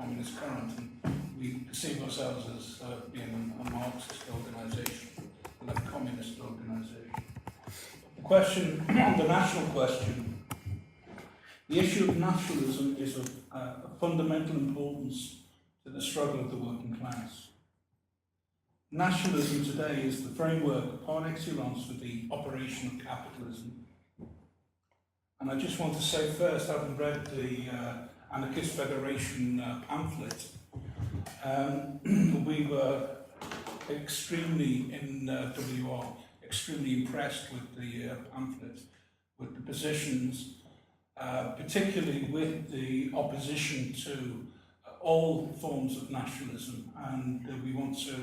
communist current, and we perceive ourselves as being a Marxist organisation, a left communist organisation. The question on the national question, the issue of nationalism is of fundamental importance to the struggle of the working class. Nationalism today is the framework par excellence for the operation of capitalism. And I just want to say first, having read the Anarchist Federation pamphlet, we were extremely, in WR, extremely impressed with the pamphlet, with the positions, particularly with the opposition to all forms of nationalism, and we want to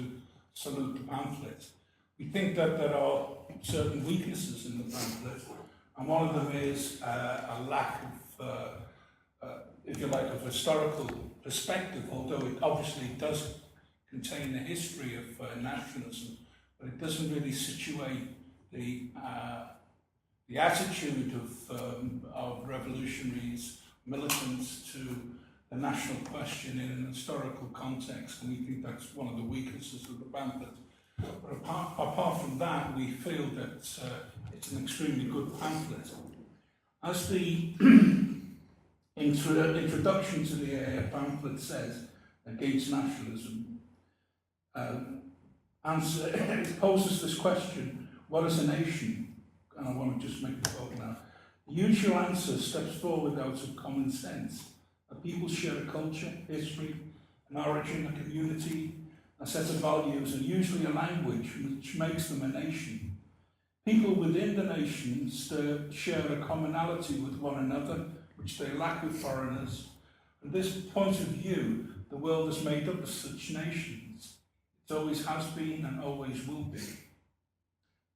salute the pamphlet. We think that there are certain weaknesses in the pamphlet, and one of them is a lack of, if you like, of historical perspective, although it obviously does contain the history of nationalism, but it doesn't really situate the attitude of revolutionaries, militants to the national question in an historical context, and we think that's one of the weaknesses of the pamphlet. But apart from that, we feel that it's an extremely good pamphlet. As the introduction to the pamphlet says, Against Nationalism, it poses this question: what is a nation? And I want to just make the quote now. The usual answer steps forward out of common sense. A people share a culture, history, an origin, a community, a set of values, and usually a language which makes them a nation. People within the nation share a commonality with one another, which they lack with foreigners. From this point of view, the world is made up of such nations. It always has been and always will be.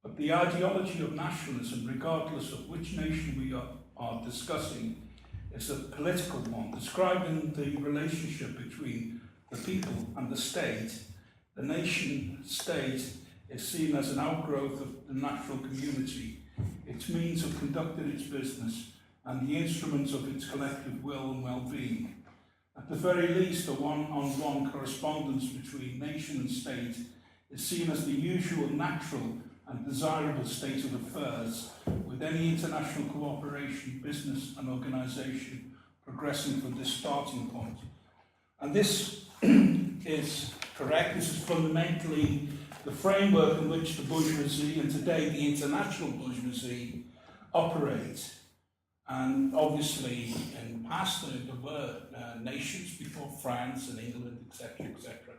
But the ideology of nationalism, regardless of which nation we are discussing, is a political one, describing the relationship between the people and the state. The nation-state is seen as an outgrowth of the natural community, its means of conducting its business, and the instruments of its collective will and well-being. At the very least, a one-on-one correspondence between nation and state is seen as the usual, natural, and desirable state of affairs, with any international cooperation, business and organisation progressing from this starting point. And this is correct. This is fundamentally the framework in which the bourgeoisie, and today the international bourgeoisie, operate. And obviously in the past there were nations before France and England, etc., etc.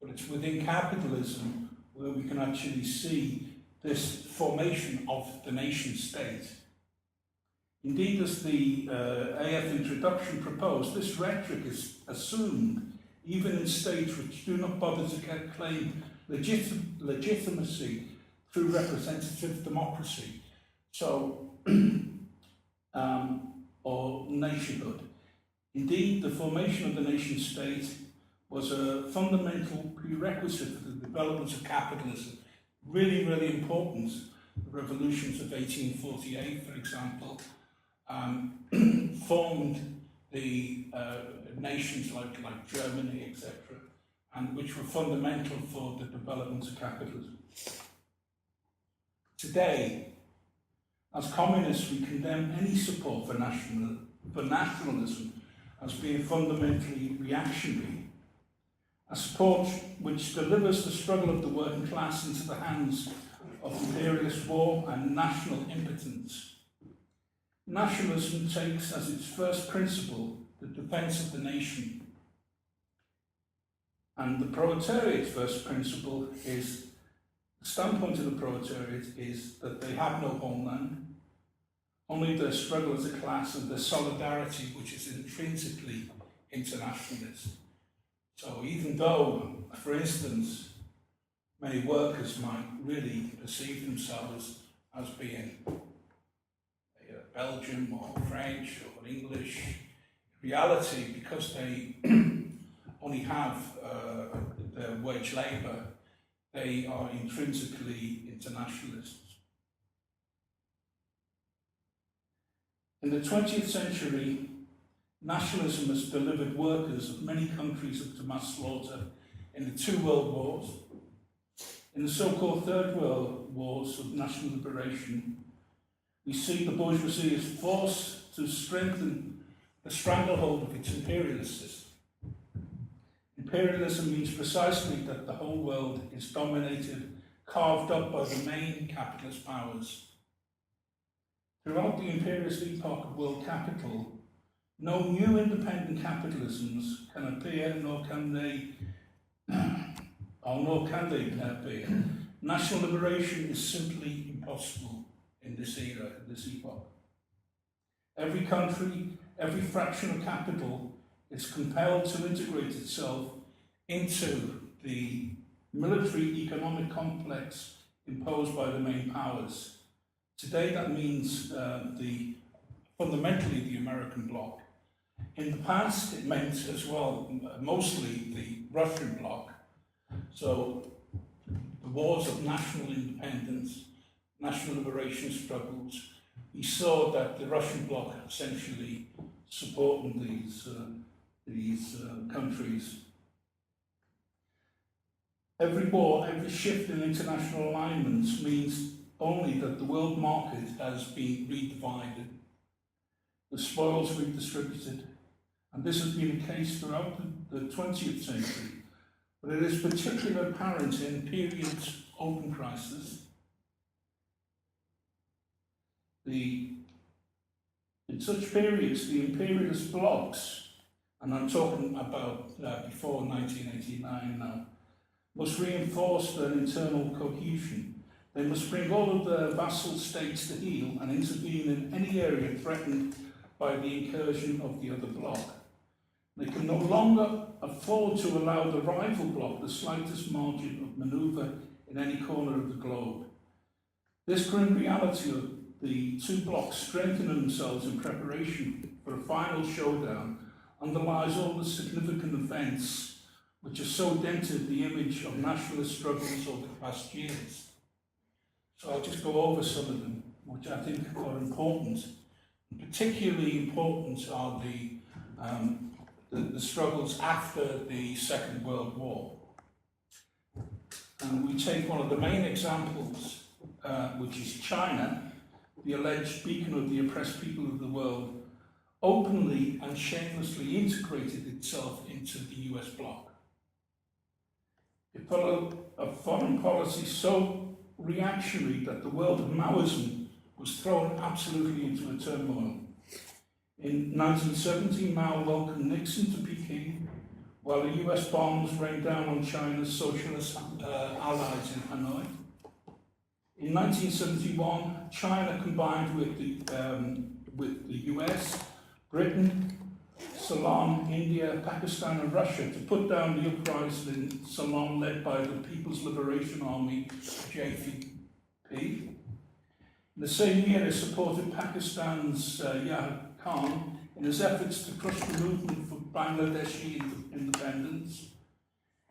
But it's within capitalism where we can actually see this formation of the nation state. Indeed, as the AF introduction proposed, this rhetoric is assumed even in states which do not bother to claim legitimacy through representative democracy, or nationhood. Indeed, the formation of the nation state was a fundamental prerequisite for the development of capitalism. Really, really important. The revolutions of 1848, for example, formed the nations like Germany, etc., and which were fundamental for the development of capitalism. Today, as communists, we condemn any support for nationalism as being fundamentally reactionary, a support which delivers the struggle of the working class into the hands of imperialist war and national impotence. Nationalism takes as its first principle the defense of the nation. And the proletariat's first principle is, the standpoint of the proletariat is that they have no homeland, only their struggle as a class and their solidarity, which is intrinsically internationalist. So even though, for instance, many workers might really perceive themselves as being Belgian or French or English, in reality, because they only have their wage labour, they are intrinsically internationalists. In the 20th century, Nationalism has delivered workers of many countries up to mass slaughter in the two world wars. In the so-called Third World Wars of national liberation, we see the bourgeoisie is forced to strengthen the stranglehold of its imperialist system. Imperialism means precisely that the whole world is dominated, carved up by the main capitalist powers. Throughout the imperialist epoch of world capital, no new independent capitalisms can appear, nor can they appear. National liberation is simply impossible in this era, in this epoch. Every country, every fraction of capital is compelled to integrate itself into the military economic complex imposed by the main powers. Today that means fundamentally the American bloc. In the past it meant as well mostly the Russian bloc. So the wars of national independence, national liberation struggles, we saw that the Russian bloc essentially supporting these countries. Every war, every shift in international alignments means only that the world market has been redivided, the spoils redistributed, and this has been the case throughout the 20th century. But it is particularly apparent in periods of open crisis. In such periods, the imperialist blocs, and I'm talking about before 1989 now, must reinforce their internal cohesion. They must bring all of their vassal states to heel and intervene in any area threatened by the incursion of the other bloc. They can no longer afford to allow the rival bloc the slightest margin of manoeuvre in any corner of the globe. This grim reality of the two blocs strengthening themselves in preparation for a final showdown underlies all the significant events which have so dented the image of nationalist struggles over the past years. So I'll just go over some of them, which I think are important. Particularly important are the struggles after the Second World War. And we take one of the main examples, which is China, the alleged beacon of the oppressed people of the world, openly and shamelessly integrated itself into the US bloc. It followed a foreign policy so reactionary that the world of Maoism was thrown absolutely into a turmoil. In 1970, Mao welcomed Nixon to Peking, while the US bombs rained down on China's socialist allies in Hanoi. In 1971, China combined with the US, Britain, Ceylon, India, Pakistan and Russia to put down the uprising in Ceylon led by the People's Liberation Army, JVP. In the same year, it supported Pakistan's Yahya Khan in his efforts to crush the movement for Bangladeshi independence.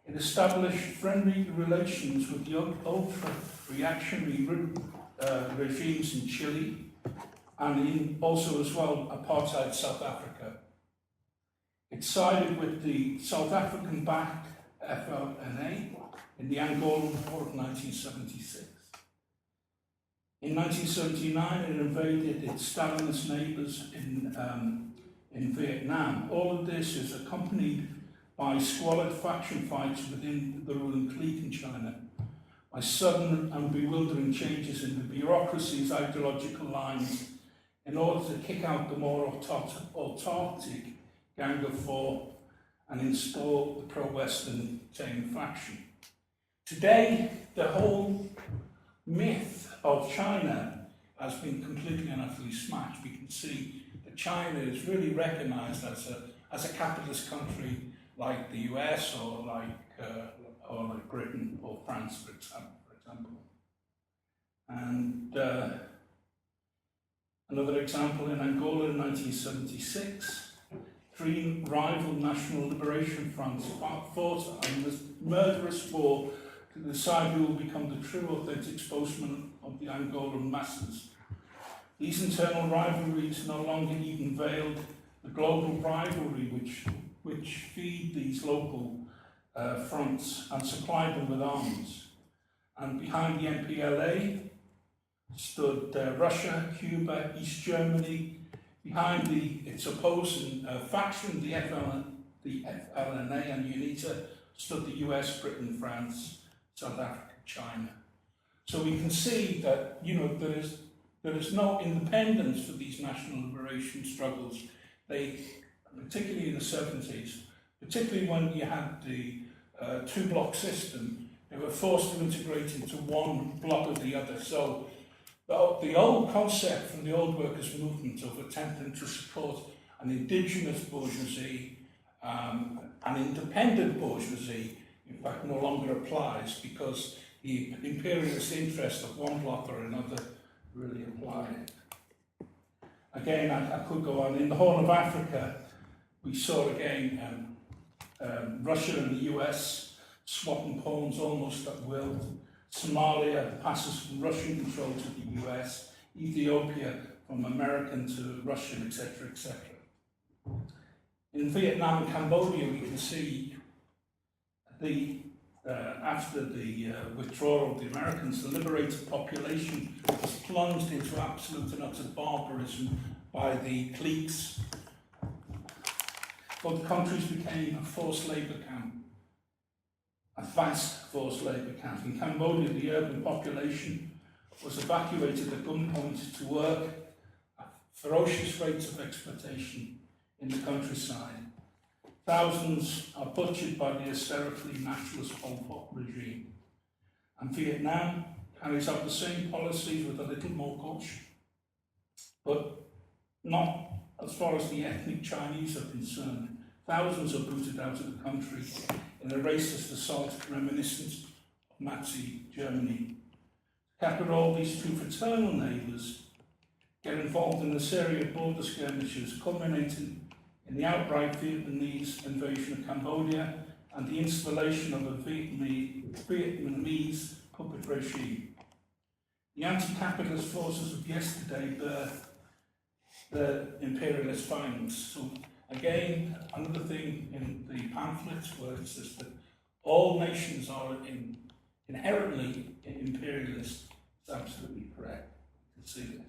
It established friendly relations with the ultra-reactionary regimes in Chile and also as well apartheid South Africa. It sided with the South African-backed FLNA in the Angolan War of 1976. In 1979, it invaded its Stalinist neighbours in Vietnam. All of this is accompanied by squalid faction fights within the ruling clique in China, by sudden and bewildering changes in the bureaucracy's ideological lines in order to kick out the more autarkic Gang of Four and install the pro-Western Tame faction. Today, the whole myth of China has been completely and utterly smashed. We can see that China is really recognized as a capitalist country like the US or like Britain or France, for example. And another example, in Angola in 1976, three rival national liberation fronts fought on this murderous war to decide who will become the true authentic spokesman of the Angolan masses. These internal rivalries no longer even veiled the global rivalry which feed these local fronts and supply them with arms. And behind the MPLA stood Russia, Cuba, East Germany. Behind its opposing faction, the FLNA and UNITA, stood the US, Britain, France, South Africa, China. So we can see that, you know, there is no independence for these national liberation struggles. They, particularly in the 70s, particularly when you had the two-block system, they were forced to integrate into one block or the other. So the old concept from the old workers' movement of attempting to support an indigenous bourgeoisie, an independent bourgeoisie, in fact, no longer applies because the imperialist interest of one bloc or another really applied. Again, I could go on. In the Horn of Africa, we saw again Russia and the US swapping pawns almost at will. Somalia passes from Russian control to the US. Ethiopia from American to Russian, etc., etc. In Vietnam and Cambodia, we can see after the withdrawal of the Americans, the liberated population was plunged into absolute and utter barbarism by the cliques. Both countries became a forced labour camp, a vast forced labour camp. In Cambodia, the urban population was evacuated at gunpoint to work at ferocious rates of exploitation in the countryside. Thousands are butchered by the hysterically nationalist Pol Pot regime. And Vietnam carries out the same policies with a little more caution, but not as far as the ethnic Chinese are concerned. Thousands are booted out of the country in a racist assault reminiscent of Nazi Germany. To cap it all, these two fraternal neighbours get involved in a series of border skirmishes, culminating in the outright Vietnamese invasion of Cambodia and the installation of a Vietnamese puppet regime. The anti-capitalist forces of yesterday birthed the imperialist violence. So again, another thing in the pamphlets where it says that all nations are inherently imperialist. It's absolutely correct. You can see this.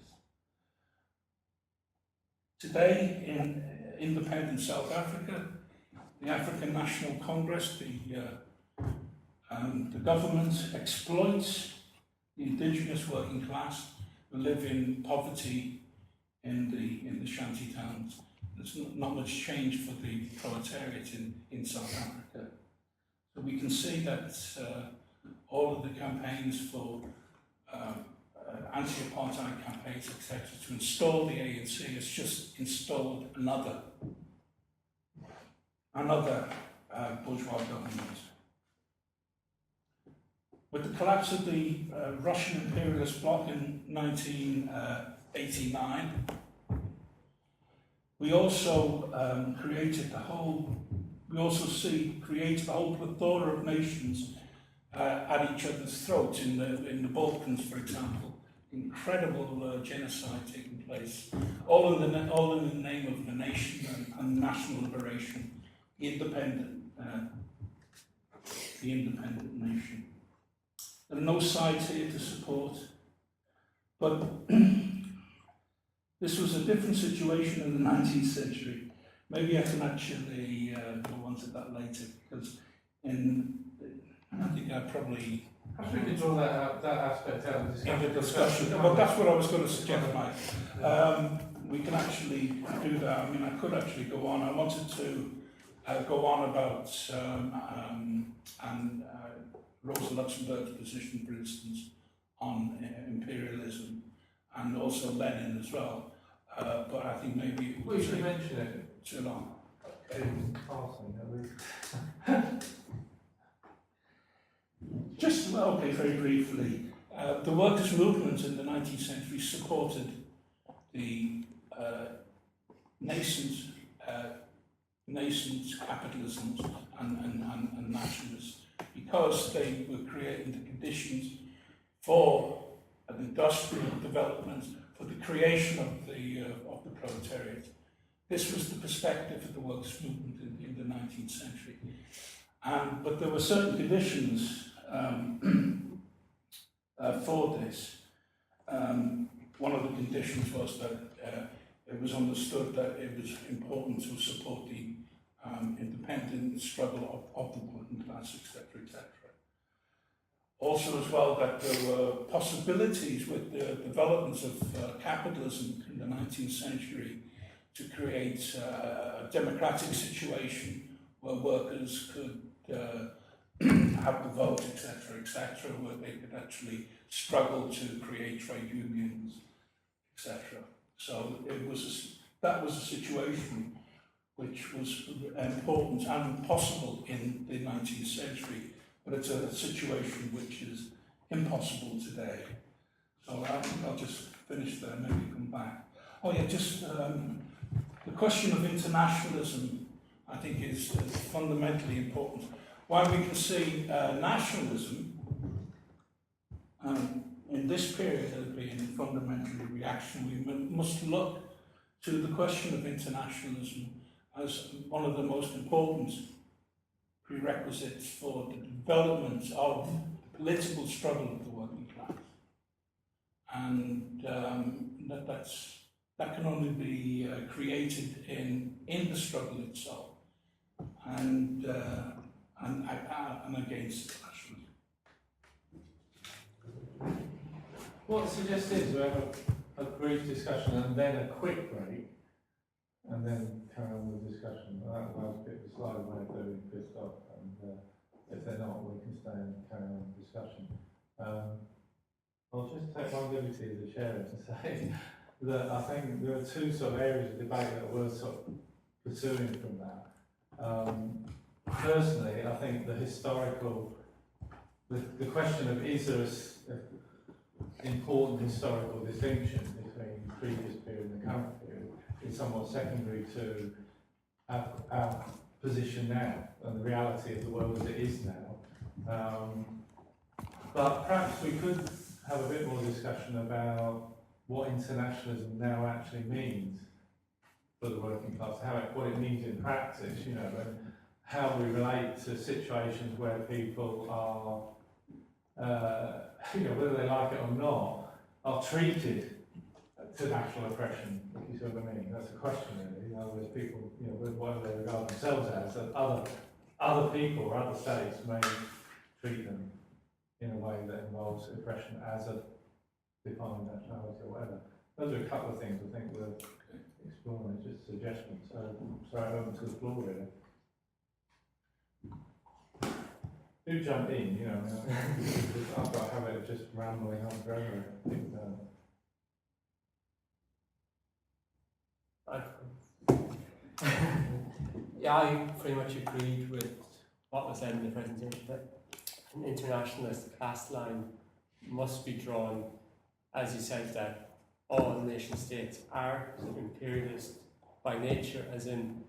Today in independent South Africa, the African National Congress, the government exploits the indigenous working class who live in poverty in the shanty towns. There's not much change for the proletariat in South Africa. So we can see that all of the campaigns for anti-apartheid campaigns, etc., to install the ANC has just installed another bourgeois government. With the collapse of the Russian imperialist bloc in 1989, we also created the whole plethora of nations at each other's throats in the Balkans, for example. Incredible genocide taking place, all in the name of the nation and national liberation, the independent nation. There are no sides here to support, but this was a different situation in the 19th century. Maybe I can actually go on to that later, because I think I probably... Perhaps we could draw that aspect out of the discussion. But that's what I was going to suggest, Mike. We can actually do that. I mean, I could actually go on. I wanted to go on about Rosa Luxemburg's position, for instance, on imperialism, and also Lenin as well. But I think maybe it would take mention it too long. Very briefly, the workers' movement in the 19th century supported the nascent capitalisms and nationalists because they were creating the conditions for an industrial development, for the creation of the proletariat. This was the perspective of the workers' movement in the 19th century. But there were certain conditions for this. One of the conditions was that it was understood that it was important to support the independent struggle of the working class, etc., etc. Also, as well, that there were possibilities with the development of capitalism in the 19th century to create a democratic situation where workers could have the vote, etc., where they could actually struggle to create trade unions, etc. So that was a situation which was important and possible in the 19th century, but it's a situation which is impossible today. So I think I'll just finish there, maybe come back. Oh yeah, just the question of internationalism, I think, is fundamentally important. While we can see nationalism in this period as being fundamentally reactionary, we must look to the question of internationalism as one of the most important prerequisites for the development of the political struggle of the working class. And that can only be created in the struggle itself and against nationalism. What suggests is we have a brief discussion and then a quick break, and then carry on with the discussion. That allows people to slide away if they're really pissed off, and if they're not, we can stay and carry on with the discussion. I'll just take one liberty as the chair to say that I think there are two sort of areas of debate that we're sort of pursuing from that. Personally, I think the historical, the question of is there an important historical distinction between the previous period and the current period is somewhat secondary to our position now and the reality of the world as it is now. But perhaps we could have a bit more discussion about what internationalism now actually means for the working class, what it means in practice, and how we relate to situations where people are, whether they like it or not, are treated to national oppression, if you see what I mean. That's a question, really. There's people, whatever they regard themselves as, that other people or other states may treat them in a way that involves oppression as a defined nationality or whatever. Those are a couple of things I think we're exploring, just suggestions. So, sorry, open to the floor, really. Do jump in, I've got a habit of just rambling on forever. Yeah, I pretty much agreed with what was said in the presentation, that an internationalist class line must be drawn, as you said, that all nation states are imperialist by nature, as in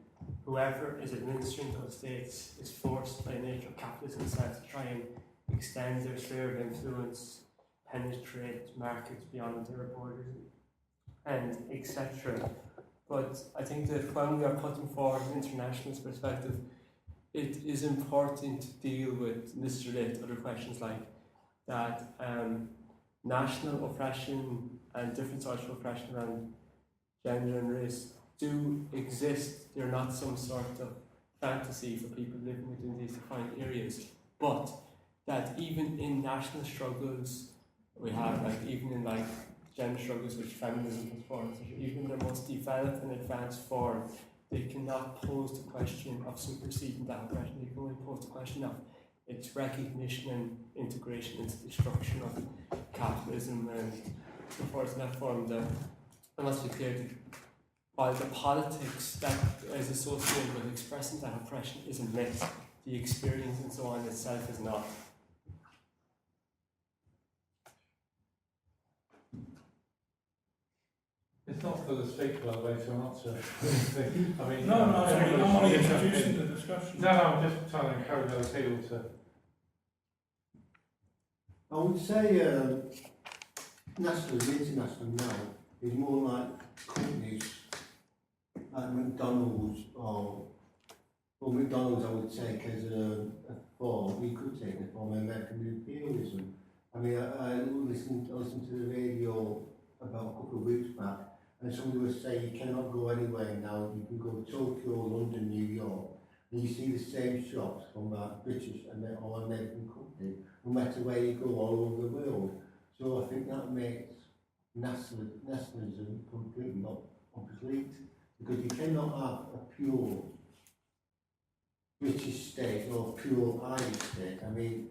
whoever is administering those states is forced by nature of capitalism itself to try and extend their sphere of influence, penetrate markets beyond their borders, and etc. But I think that when we are putting forward an internationalist perspective, it is important to deal with, and this is related to other questions like that, national oppression and different social oppression around gender and race do exist. They're not some sort of fantasy for people living within these defined areas, but that even in national struggles we have, even in gender struggles which feminism has formed, even in their most developed and advanced form, they cannot pose the question of superseding that oppression. They can only pose the question of its recognition and integration into the structure of capitalism and so forth in that form. That it must be clear that while the politics that is associated with expressing that oppression is a myth, the experience and so on itself is not. It's not for the speaker, by the way, to answer. I mean, No, I'm only everybody introducing the discussion. No, I'm just trying to encourage other people to. I would say nationalism, international now, is more like companies like McDonald's, or well, McDonald's I would take as a form, we could take a form of American imperialism. I mean, I listened to the radio about a couple of weeks back, and somebody was saying you cannot go anywhere now. You can go to Tokyo, London, New York, and you see the same shops from British or American companies, no matter where you go all over the world. So I think that makes nationalism completely obsolete, because you cannot have a pure British state or pure Irish state. I mean,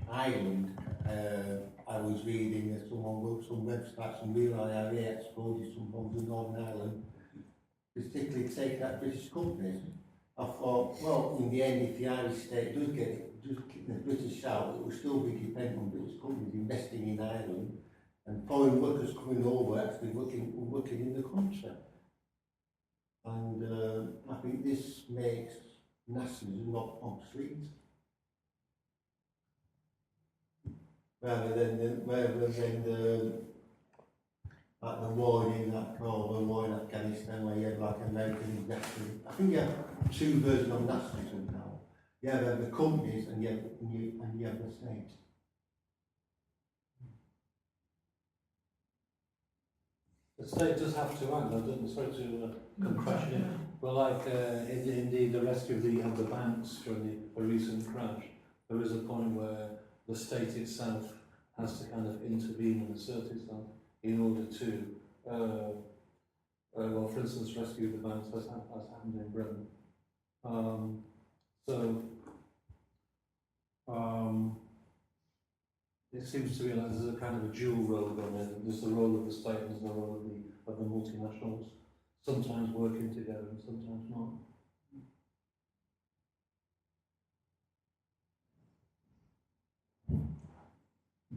Ireland, I was reading that someone wrote some websites and real IRA exposes some homes in Northern Ireland, particularly take that British companies. I thought, well, in the end, if the Irish state does kick the British out, it will still be dependent on British companies investing in Ireland and foreign workers coming over actually working in the country. And I think this makes nationalism not obsolete. Rather than the like the war in Iraq or the war in Afghanistan, where you have like American nationalism. I think you have two versions of nationalism now. You have the companies and you have the state. The state does have to act, though, doesn't it? Sorry to question it. Well, like indeed the rescue of the banks during the recent crash, there is a point where the state itself has to kind of intervene and assert itself in order to, well, for instance, rescue the banks, as happened in Britain. It seems to me like there's a kind of a dual role going on. There's the role of the state and there's the role of the multinationals, sometimes working together and sometimes not.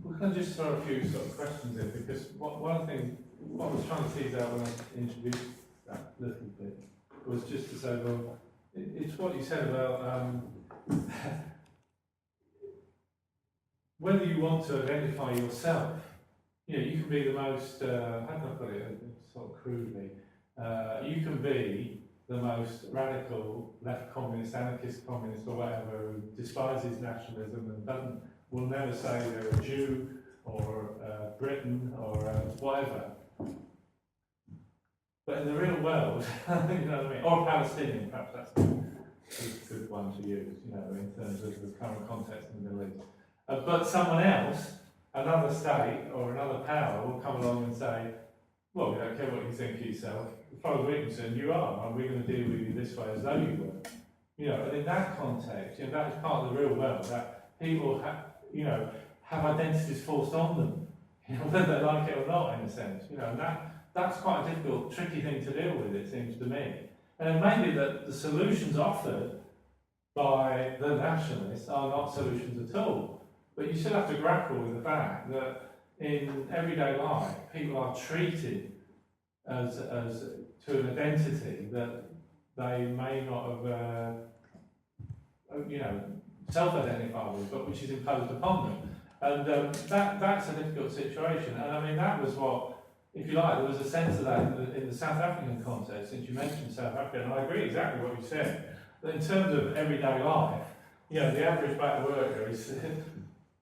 We can just throw a few sort of questions in, because one thing, what I was trying to tease out when I introduced that little bit was just to say, well, it's what you said about whether you want to identify yourself. You know, you can be the most, how can I put it sort of crudely, you can be the most radical left communist, anarchist communist or whatever, who despises nationalism and will never say they're a Jew or Britain or whatever. But in the real world, you know what I mean, or Palestinian, perhaps that's a good one to use, you know, in terms of the current context in the Middle East. But someone else, another state or another power, will come along and say, well, we don't care what you think of yourself, as far as we're concerned, you are, and we're going to deal with you this way as though you were. You know, and in that context, you know, that is part of the real world, that people have identities forced on them, you know, whether they like it or not, in a sense, you know, and that's quite a difficult, tricky thing to deal with, it seems to me. And it may be that the solutions offered by the nationalists are not solutions at all. But you still have to grapple with the fact that in everyday life, people are treated as to an identity that they may not have, self-identified with, but which is imposed upon them. And that's a difficult situation. And I mean, that was what, if you like, there was a sense of that in the South African context, since you mentioned South Africa, and I agree exactly what you said. That in terms of everyday life, you know, the average black worker is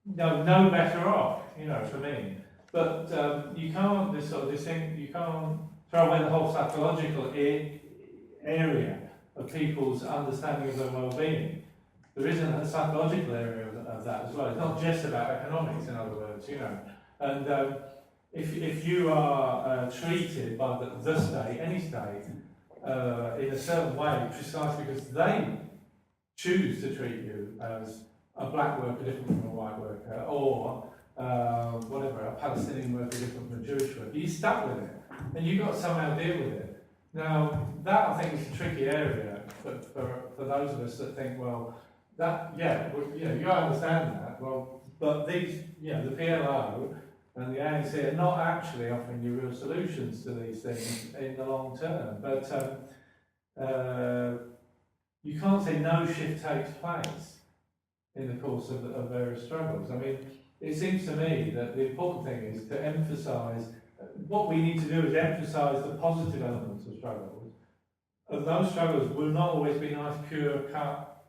no better off, you know, for me. But you can't, you can't throw away the whole psychological area of people's understanding of their well-being. There isn't a psychological area of that as well. It's not just about economics, in other words, you know. And if you are treated by the state, any state, in a certain way, precisely because they choose to treat you as a black worker different from a white worker, or a Palestinian worker different from a Jewish worker, you're stuck with it, and you've got to somehow deal with it. Now, that I think is a tricky area for those of us that think, well, that, you understand that, well, but these, the PLO and the ANC are not actually offering you real solutions to these things in the long term. But you can't say no shift takes place in the course of various struggles. I mean, it seems to me that the important thing is to emphasise, what we need to do is emphasise the positive elements of struggles And those struggles will not always be nice, pure cut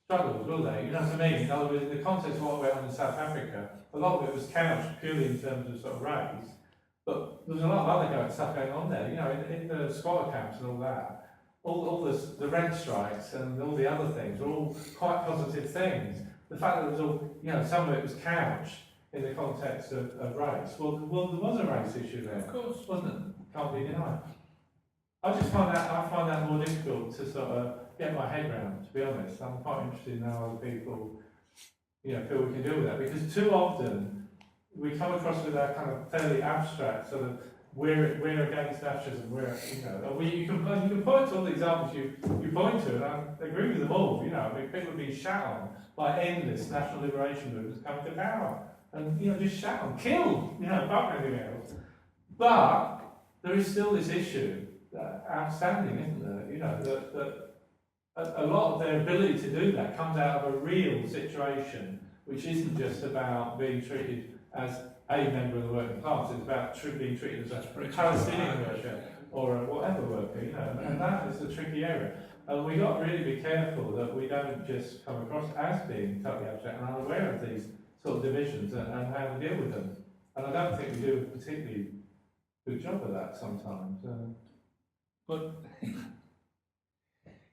struggles, will they? You know what I mean? In other words, in the context of what went on in South Africa, a lot of it was couched purely in terms of sort of race, but there was a lot of other stuff going on there, you know, in the squatter camps and all that. All the rent strikes and all the other things were all quite positive things. The fact that it was all, you know, some of it was couched in the context of race. Well, there was a race issue there, Of course. wasn't it? Can't be denied. I find that more difficult to sort of get my head around, to be honest. I'm quite interested in how other people, you know, feel we can deal with that, because too often we come across with that kind of fairly abstract sort of we're against fascism, you know, you can point to all the examples you point to, and I agree with them all, you know, I mean, people have been shat on by endless national liberation movements coming to power, and, you know, just shat on, killed, you know, fuck anything else. But there is still this issue outstanding, isn't there? You know, that a lot of their ability to do that comes out of a real situation, which isn't just about being treated as a member of the working class, it's about being treated as a Palestinian worker or a whatever worker, you know, and that is a tricky area. And we've got to really be careful that we don't just come across as being totally abstract and unaware of these sort of divisions and how to deal with them. And I don't think we do a particularly good job of that sometimes. But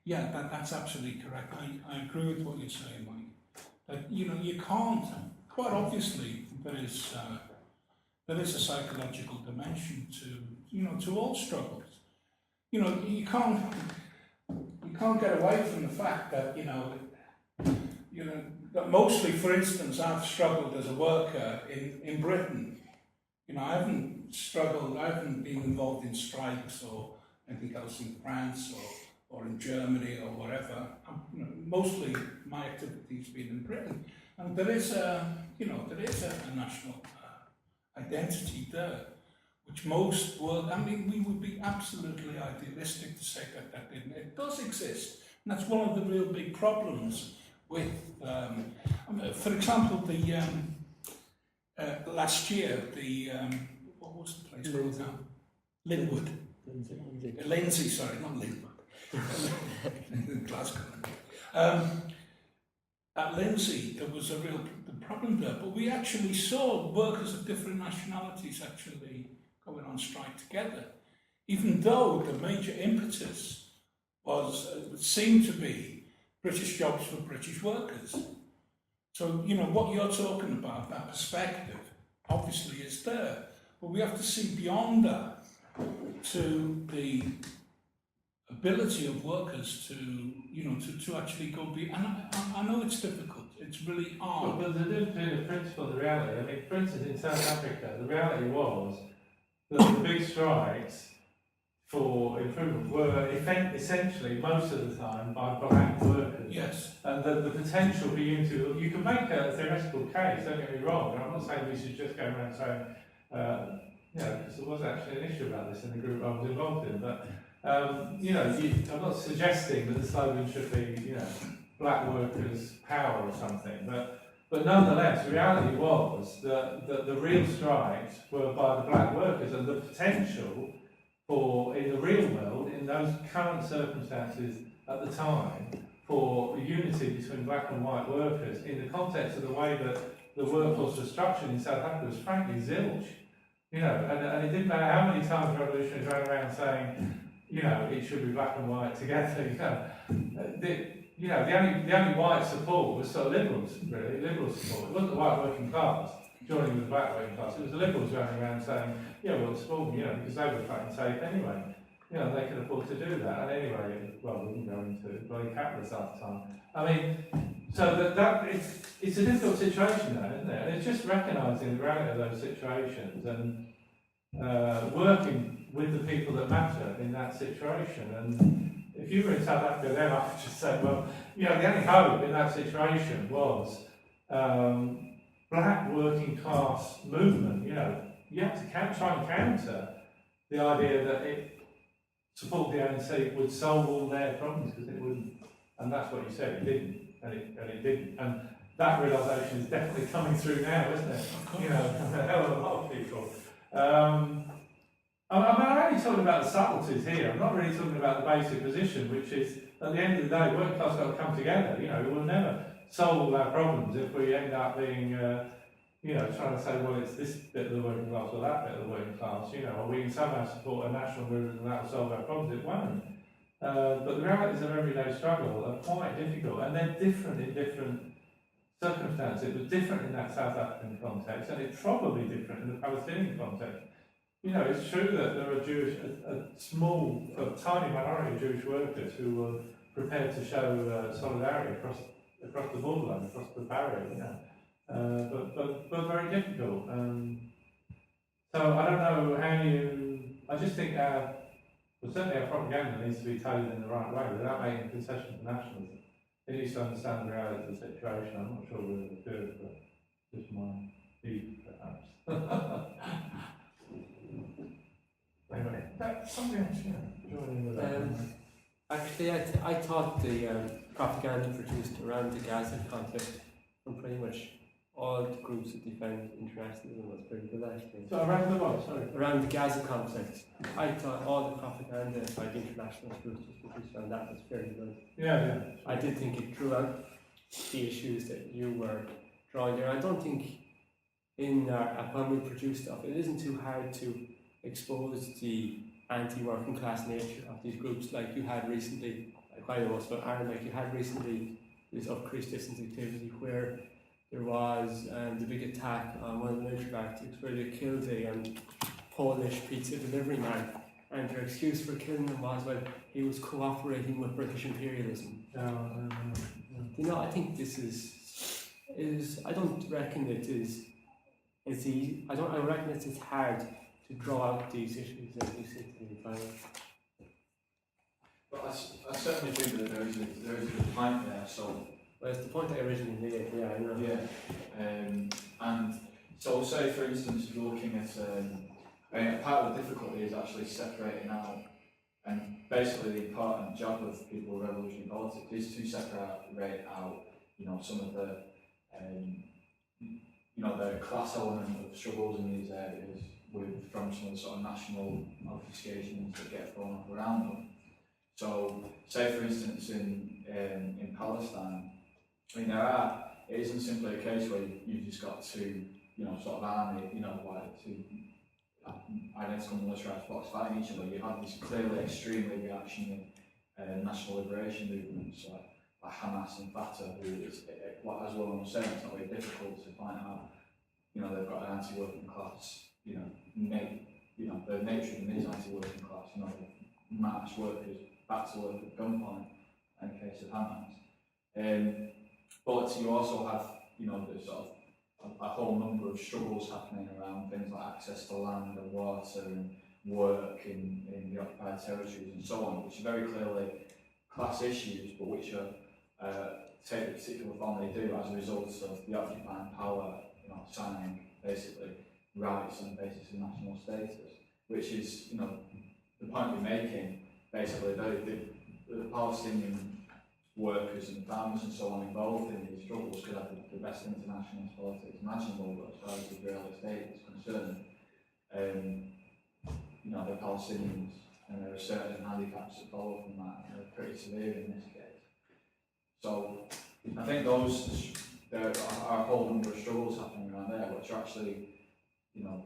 yeah, that's absolutely correct. I agree with what you're saying, Mike. That, you know, you can't, quite obviously, there is a psychological dimension to all struggles. You know, you can't get away from the fact that, you know, that mostly, for instance, I've struggled as a worker in Britain. You know, I haven't been involved in strikes or anything else in France or in Germany or whatever. You know, mostly my activity's been in Britain, and there is a national identity there, which most world. I mean, we would be absolutely idealistic to say that didn't. It does exist, and that's one of the real big problems with. For example, the last year, what was the place called now? Linwood. Lindsay, sorry, not Linwood. Glasgow. At Lindsay, there was a real problem there, but we actually saw workers of different nationalities actually going on strike together, even though the major impetus seemed to be British jobs for British workers. So, you know, what you're talking about, that perspective, obviously is there, but we have to see beyond that to the ability of workers to actually go and I know it's difficult, it's really hard. But the difference between the principle and the reality, I mean, for instance, in South Africa, the reality was that the big strikes for improvement were essentially, most of the time, by black workers. Yes. And the potential for you can make a theoretical case, don't get me wrong, and I'm not saying we should just go around saying, you know, because there was actually an issue about this in the group I was involved in, but you know, I'm not suggesting that the slogan should be, you know, black workers' power or something, but nonetheless, the reality was that the real strikes were by the black workers, and the potential for, in the real world, in those current circumstances at the time, for unity between black and white workers in the context of the way that the workforce was structured in South Africa was frankly zilch. You know, and it didn't matter how many times revolutionaries ran around saying, you know, it should be black and white together, you know. The only white support was sort of liberals, really, liberal support. It wasn't the white working class joining with the black working class, it was the liberals running around saying, yeah, we'll support them, you know, because they were fucking safe anyway. You know, they could afford to do that. And anyway, well, we didn't go into bloody capitalists after time. I mean, so it's a difficult situation though, isn't it? And it's just recognising the reality of those situations and working with the people that matter in that situation. And if you were in South Africa then, I would just say, well, you know, the only hope in that situation was black working class movement. You know, you have to try and counter the idea that support the ANC would solve all their problems, because it wouldn't. And that's what you said, it didn't. And it didn't. And that realisation is definitely coming through now, isn't it? You know, a hell of a lot of people. I'm only talking about the subtleties here. I'm not really talking about the basic position, which is, at the end of the day, working class got to come together. You know, we'll never solve all our problems if we end up being, you know, trying to say, well, it's this bit of the working class or that bit of the working class, you know, or we can somehow support a national movement and that will solve our problems. It won't. But the realities of everyday struggle are quite difficult, and they're different in different circumstances. It was different in that South African context, and it's probably different in the Palestinian context. You know, it's true that there are a small, tiny minority of Jewish workers who were prepared to show solidarity across the borderline, across the barrier, you know, but very difficult. So I don't know how you. I just think certainly our propaganda needs to be tailored in the right way without making concessions to nationalism. It needs to understand the reality of the situation. I'm not sure whether it's good, but just my view, perhaps. Anyway, something else, yeah. Join in with that. Actually, I thought the propaganda produced around the Gaza conflict from pretty much all the groups that defend internationalism was pretty good, actually. So around the what? Sorry. Around the Gaza conflict, I thought all the propaganda by the internationalist groups was produced around that was very good. Yeah. I did think it drew out the issues that you were drawing there. I don't think when we produce stuff, it isn't too hard to expose the anti-working class nature of these groups, like you had recently, like I was, but Aaron, like you had recently this Up Crease Distance activity where there was the big attack on one of the military arctics where they killed a Polish pizza delivery man, and their excuse for killing him was, well, he was cooperating with British imperialism. You know, I think this is I don't reckon it is easy. I reckon it's hard to draw out these issues that you see to the final. But I certainly think that there is a good point there. So, well, it's the point I originally made. Yeah, I know. Yeah, and so say for instance, if you're looking at, I mean, part of the difficulty is actually separating out, and basically the important job of people with revolutionary politics is to separate out, you know, some of the, you know, the class element of struggles in these areas from some of the sort of national obfuscations that get thrown up around them. So, say for instance in Palestine, I mean it isn't simply a case where you've just got two, you know, sort of army, you know, like two identical militarized blocks fighting each other. You have these clearly extremely reactionary national liberation movements like Hamas and Fatah, who is, as well as saying, it's not very difficult to find out. You know, they've got an anti-working class. You know, the nature of them is anti-working class. You know, they march workers back to work at gunpoint in the case of Hamas. But you also have, you know, there's sort of a whole number of struggles happening around things like access to land and water and work in the occupied territories and so on, which are very clearly class issues, but which are take the particular form they do as a result of the occupying power, you know, signing basically rights on the basis of national status, which is, you know, the point we're making. Basically, the Palestinian workers and farmers and so on involved in these struggles could have the best internationalist politics imaginable, but as far as the Israeli state is concerned, you know, they're Palestinians, and there are certain handicaps that follow from that, and they're pretty severe in this case. So, I think there are a whole number of struggles happening around there, which are actually, you know,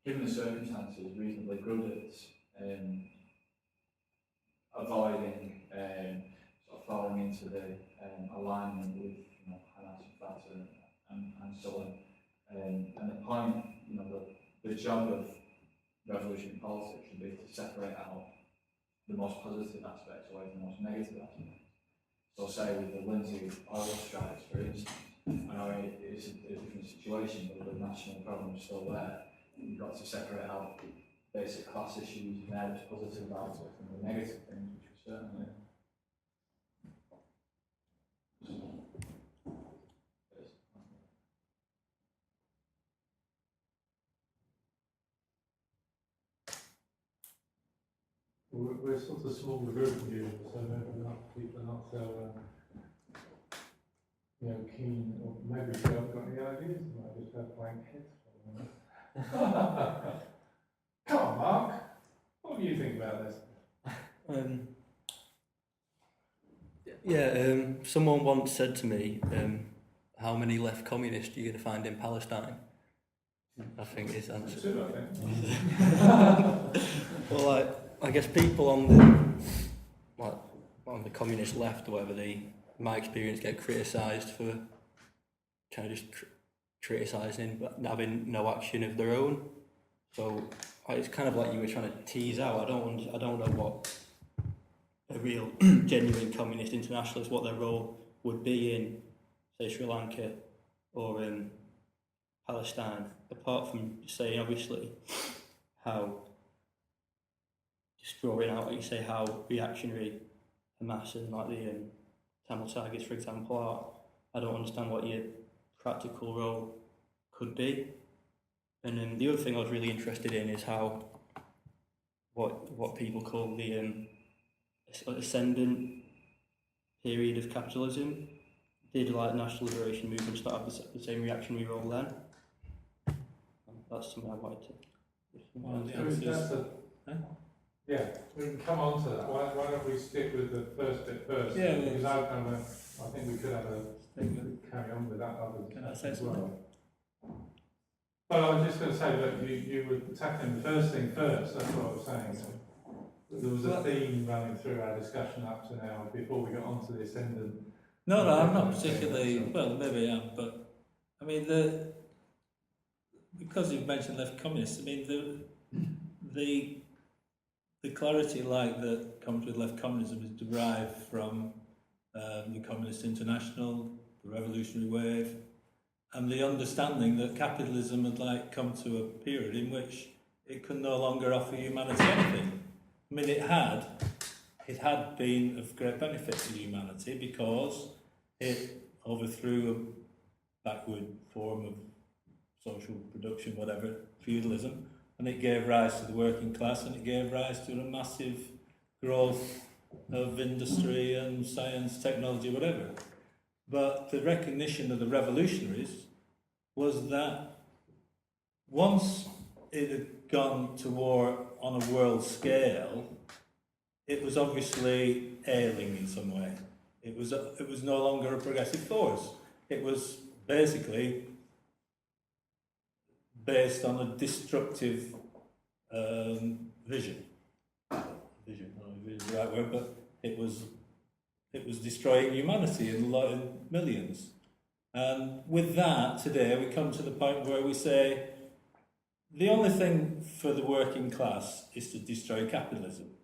given the circumstances, reasonably good at avoiding sort of falling into the alignment with, you know, Hamas and Fatah and so on. And the point, you know, the job of revolutionary politics should be to separate out the most positive aspects away from the most negative aspects. So say with the Lindsay oil strikes, for instance, I know it's a different situation, but the national problem is still there. You've got to separate out basic class issues and areas positive about it from the negative things, which we certainly. We're sort of a smaller group of you, so people are not so you know, keen, or maybe if you haven't got any ideas, you might just have blank hits. Come on, What do you think about this? Someone once said to me, how many left communists are you going to find in Palestine? I think his answer. Two, I think. Well, I guess people on the communist left or whatever, they, in my experience, get criticised for kind of just criticising but having no action of their own. So it's kind of like you were trying to tease out. I don't know what a real genuine communist internationalist, what their role would be in, say, Sri Lanka or Palestine, apart from saying obviously how, just drawing out, like you say, how reactionary Hamas and like the Tamil Tigers, for example, are. I don't understand what your practical role could be. And then the other thing I was really interested in is how what people call the ascendant period of capitalism. Did like national liberation movements that have the same reactionary role then? That's something I wanted to. Yeah, we can come on to that. Why don't we stick with the first bit first? Yeah, because I think we could have carry on with that other as well. But I was just going to say that you were tackling the first thing first. That's what I was saying. There was a theme running through our discussion up to now before we got onto the ascendant. No, I'm not particularly, well, maybe I am, but I mean, because you've mentioned left communists, I mean, the clarity like that comes with left communism is derived from the Communist International, the Revolutionary Wave, and the understanding that capitalism had like come to a period in which it could no longer offer humanity anything. I mean, it had been of great benefit to humanity because it overthrew a backward form of social production, whatever, feudalism, and it gave rise to the working class, and it gave rise to a massive growth of industry and science, technology, whatever. But the recognition of the revolutionaries was that once it had gone to war on a world scale, it was obviously ailing in some way. It was no longer a progressive force. It was basically based on a destructive vision. Vision, I don't know if it's the right word, but it was destroying humanity in millions. And with that, today we come to the point where we say the only thing for the working class is to destroy capitalism.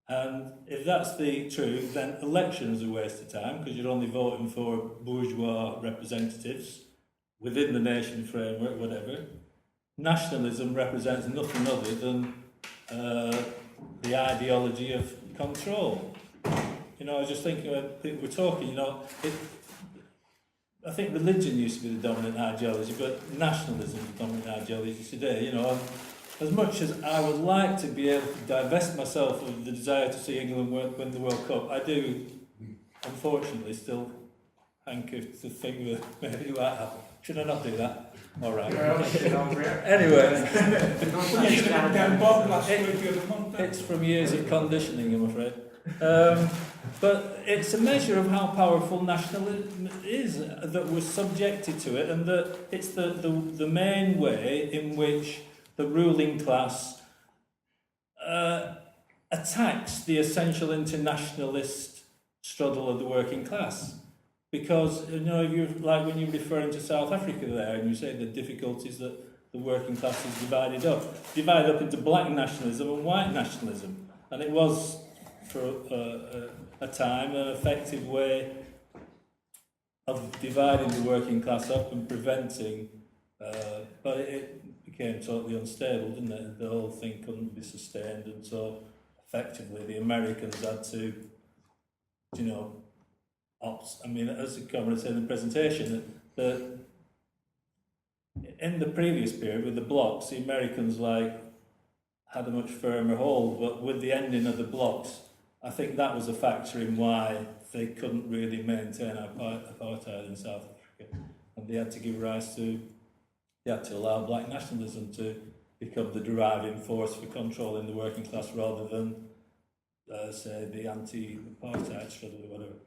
And if that's the truth, then elections are a waste of time because you're only voting for bourgeois representatives within the nation framework, whatever. Nationalism represents nothing other than the ideology of control. You know, I was just thinking when people were talking, you know, I think religion used to be the dominant ideology, but nationalism is the dominant ideology today, you know. As much as I would like to be able to divest myself of the desire to see England win the World Cup, I do, unfortunately, still hanker to think that maybe it might happen. Should I not do that? All right. Anyway, it's from years of conditioning, I'm afraid. But it's a measure of how powerful nationalism is, that we're subjected to it, and that it's the main way in which the ruling class attacks the essential internationalist struggle of the working class. Because, you know, if you're, like when you're referring to South Africa there, and you say the difficulties that the working class is divided up into black nationalism and white nationalism. And it was, for a time, an effective way of dividing the working class up and preventing, but it became totally unstable, didn't it? The whole thing couldn't be sustained, and so effectively the Americans had to, you know, I mean, as the comrade said in the presentation, that in the previous period with the blocks, the Americans had a much firmer hold, but with the ending of the blocks, I think that was a factor in why they couldn't really maintain apartheid in South Africa, and they had to give rise to, they had to allow black nationalism to become the driving force for controlling the working class rather than, say, the anti-apartheid struggle or whatever.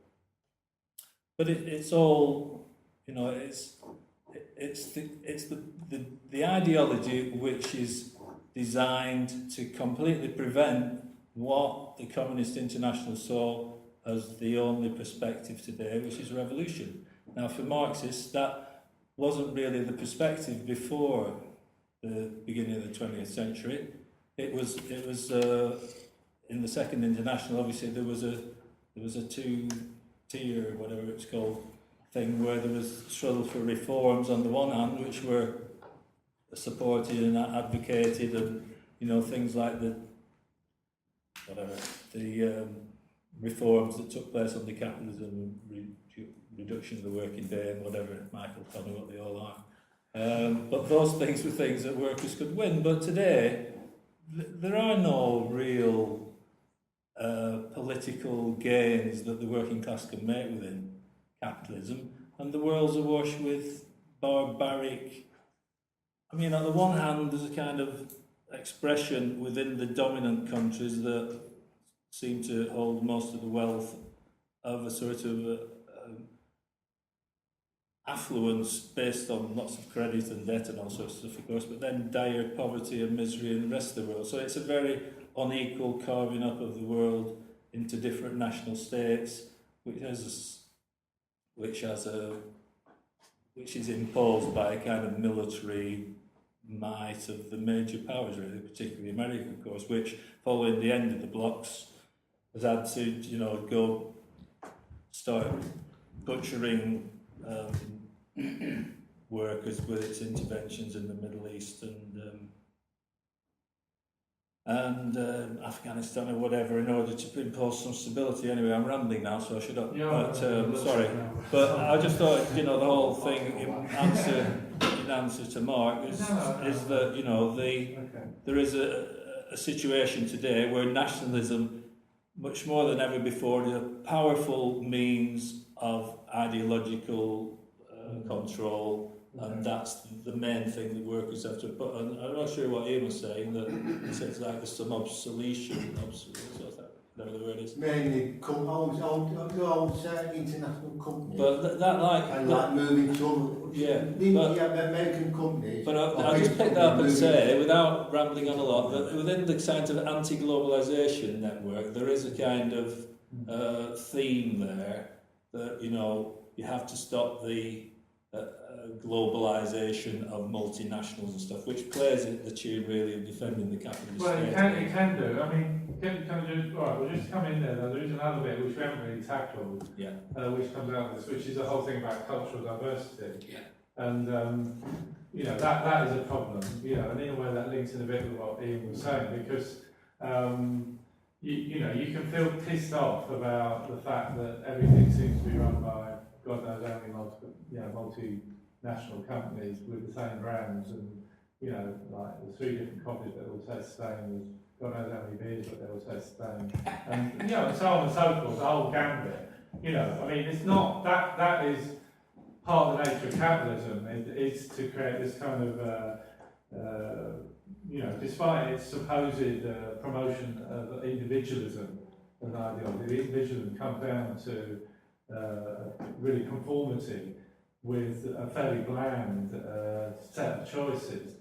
But it's all, you know, it's the ideology which is designed to completely prevent what the Communist International saw as the only perspective today, which is revolution. Now, for Marxists, that wasn't really the perspective before the beginning of the 20th century. It was in the Second International. Obviously, there was a two-tier, whatever it's called, thing where there was struggle for reforms on the one hand, which were supported and advocated, and you know, things like the reforms that took place under capitalism, reduction of the working day and whatever, Michael told me what they all are. But those things were things that workers could win. But today, there are no real political gains that the working class can make within capitalism, and the world's awash with barbaric. I mean, on the one hand, there's a kind of expression within the dominant countries that seem to hold most of the wealth of a sort of affluence based on lots of credit and debt and all sorts of stuff, of course, but then dire poverty and misery in the rest of the world. So it's a very unequal carving up of the world into different national states, which is imposed by a kind of military might of the major powers, really, particularly America, of course, which, following the end of the blocks, has had to, you know, go start butchering workers with its interventions in the Middle East and Afghanistan or whatever, in order to impose some stability. Anyway, I'm rambling now, so I should not. Sorry, but I just thought, you know, the whole thing in answer to Mark is that, you know, there is a situation today where nationalism, much more than ever before, is a powerful means of ideological control, and that's the main thing that workers have to put. And I'm not sure what Ian was saying, that it's like there's some obsolescence, whatever the word is. Mainly old international companies. But that like... And like moving to the American companies. But I'll just pick that up and say, without rambling on a lot, that within the kind of anti-globalisation network, there is a kind of theme there that, you know, you have to stop the globalisation of multinationals and stuff, which plays the tune really of defending the capitalist well, state. it can do. I mean, can do. Right, we'll just come in there. Though. There is another bit which we haven't really tackled, which comes out of this, which is the whole thing about cultural diversity. Yeah. And you know, that is a problem. You know, and in a way that links in a bit with what Ian was saying, because you know, you can feel pissed off about the fact that everything seems to be run by God knows how many multinational companies with the same brands, and you know, like the 3 different coffees that all taste the same, as God knows how many beers but they all taste the same, and you know, and so on and so forth. The whole gambit. You know, I mean, it's not that is part of the nature of capitalism. It's to create this kind of you know, despite its supposed promotion of individualism as an ideology, the individualism comes down to really conformity with a fairly bland set of choices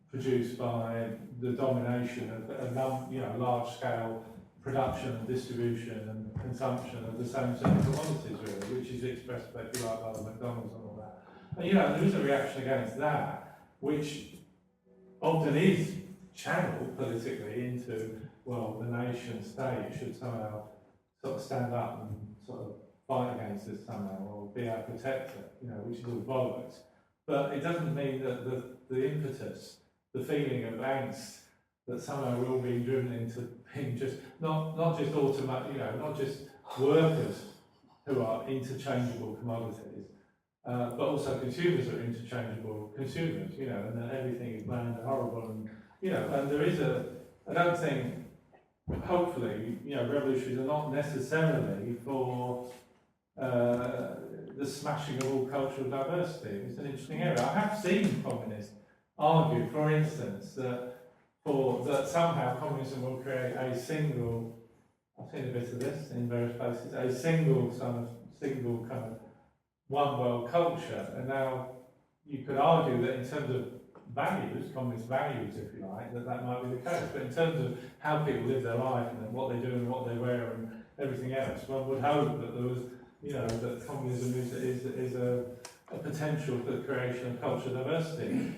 produced by the domination of you know, large-scale production and distribution and consumption of the same set of commodities, really, which is expressed, if you like, by the McDonald's and all that. And you know, there is a reaction against that, which often is channeled politically into, well, the nation state should somehow sort of stand up and sort of fight against this somehow, or be our protector, you know, which is all bollocks. But it doesn't mean that the impetus, the feeling of angst, that somehow we're all being driven into being just not just you know, not just workers who are interchangeable commodities, but also consumers are interchangeable consumers, you know, and that everything is bland and horrible, and you know, and there is I don't think, hopefully, you know, revolutions are not necessarily for the smashing of all cultural diversity. It's an interesting area. I have seen communist argue, for instance, that somehow communism will create a single, I've seen a bit of this in various places, a single kind of one world culture. And now you could argue that in terms of values, communist values, if you like, that might be the case. But in terms of how people live their life and what they do and what they wear and everything else, one would hope that there was, that communism is a potential for the creation of cultural diversity.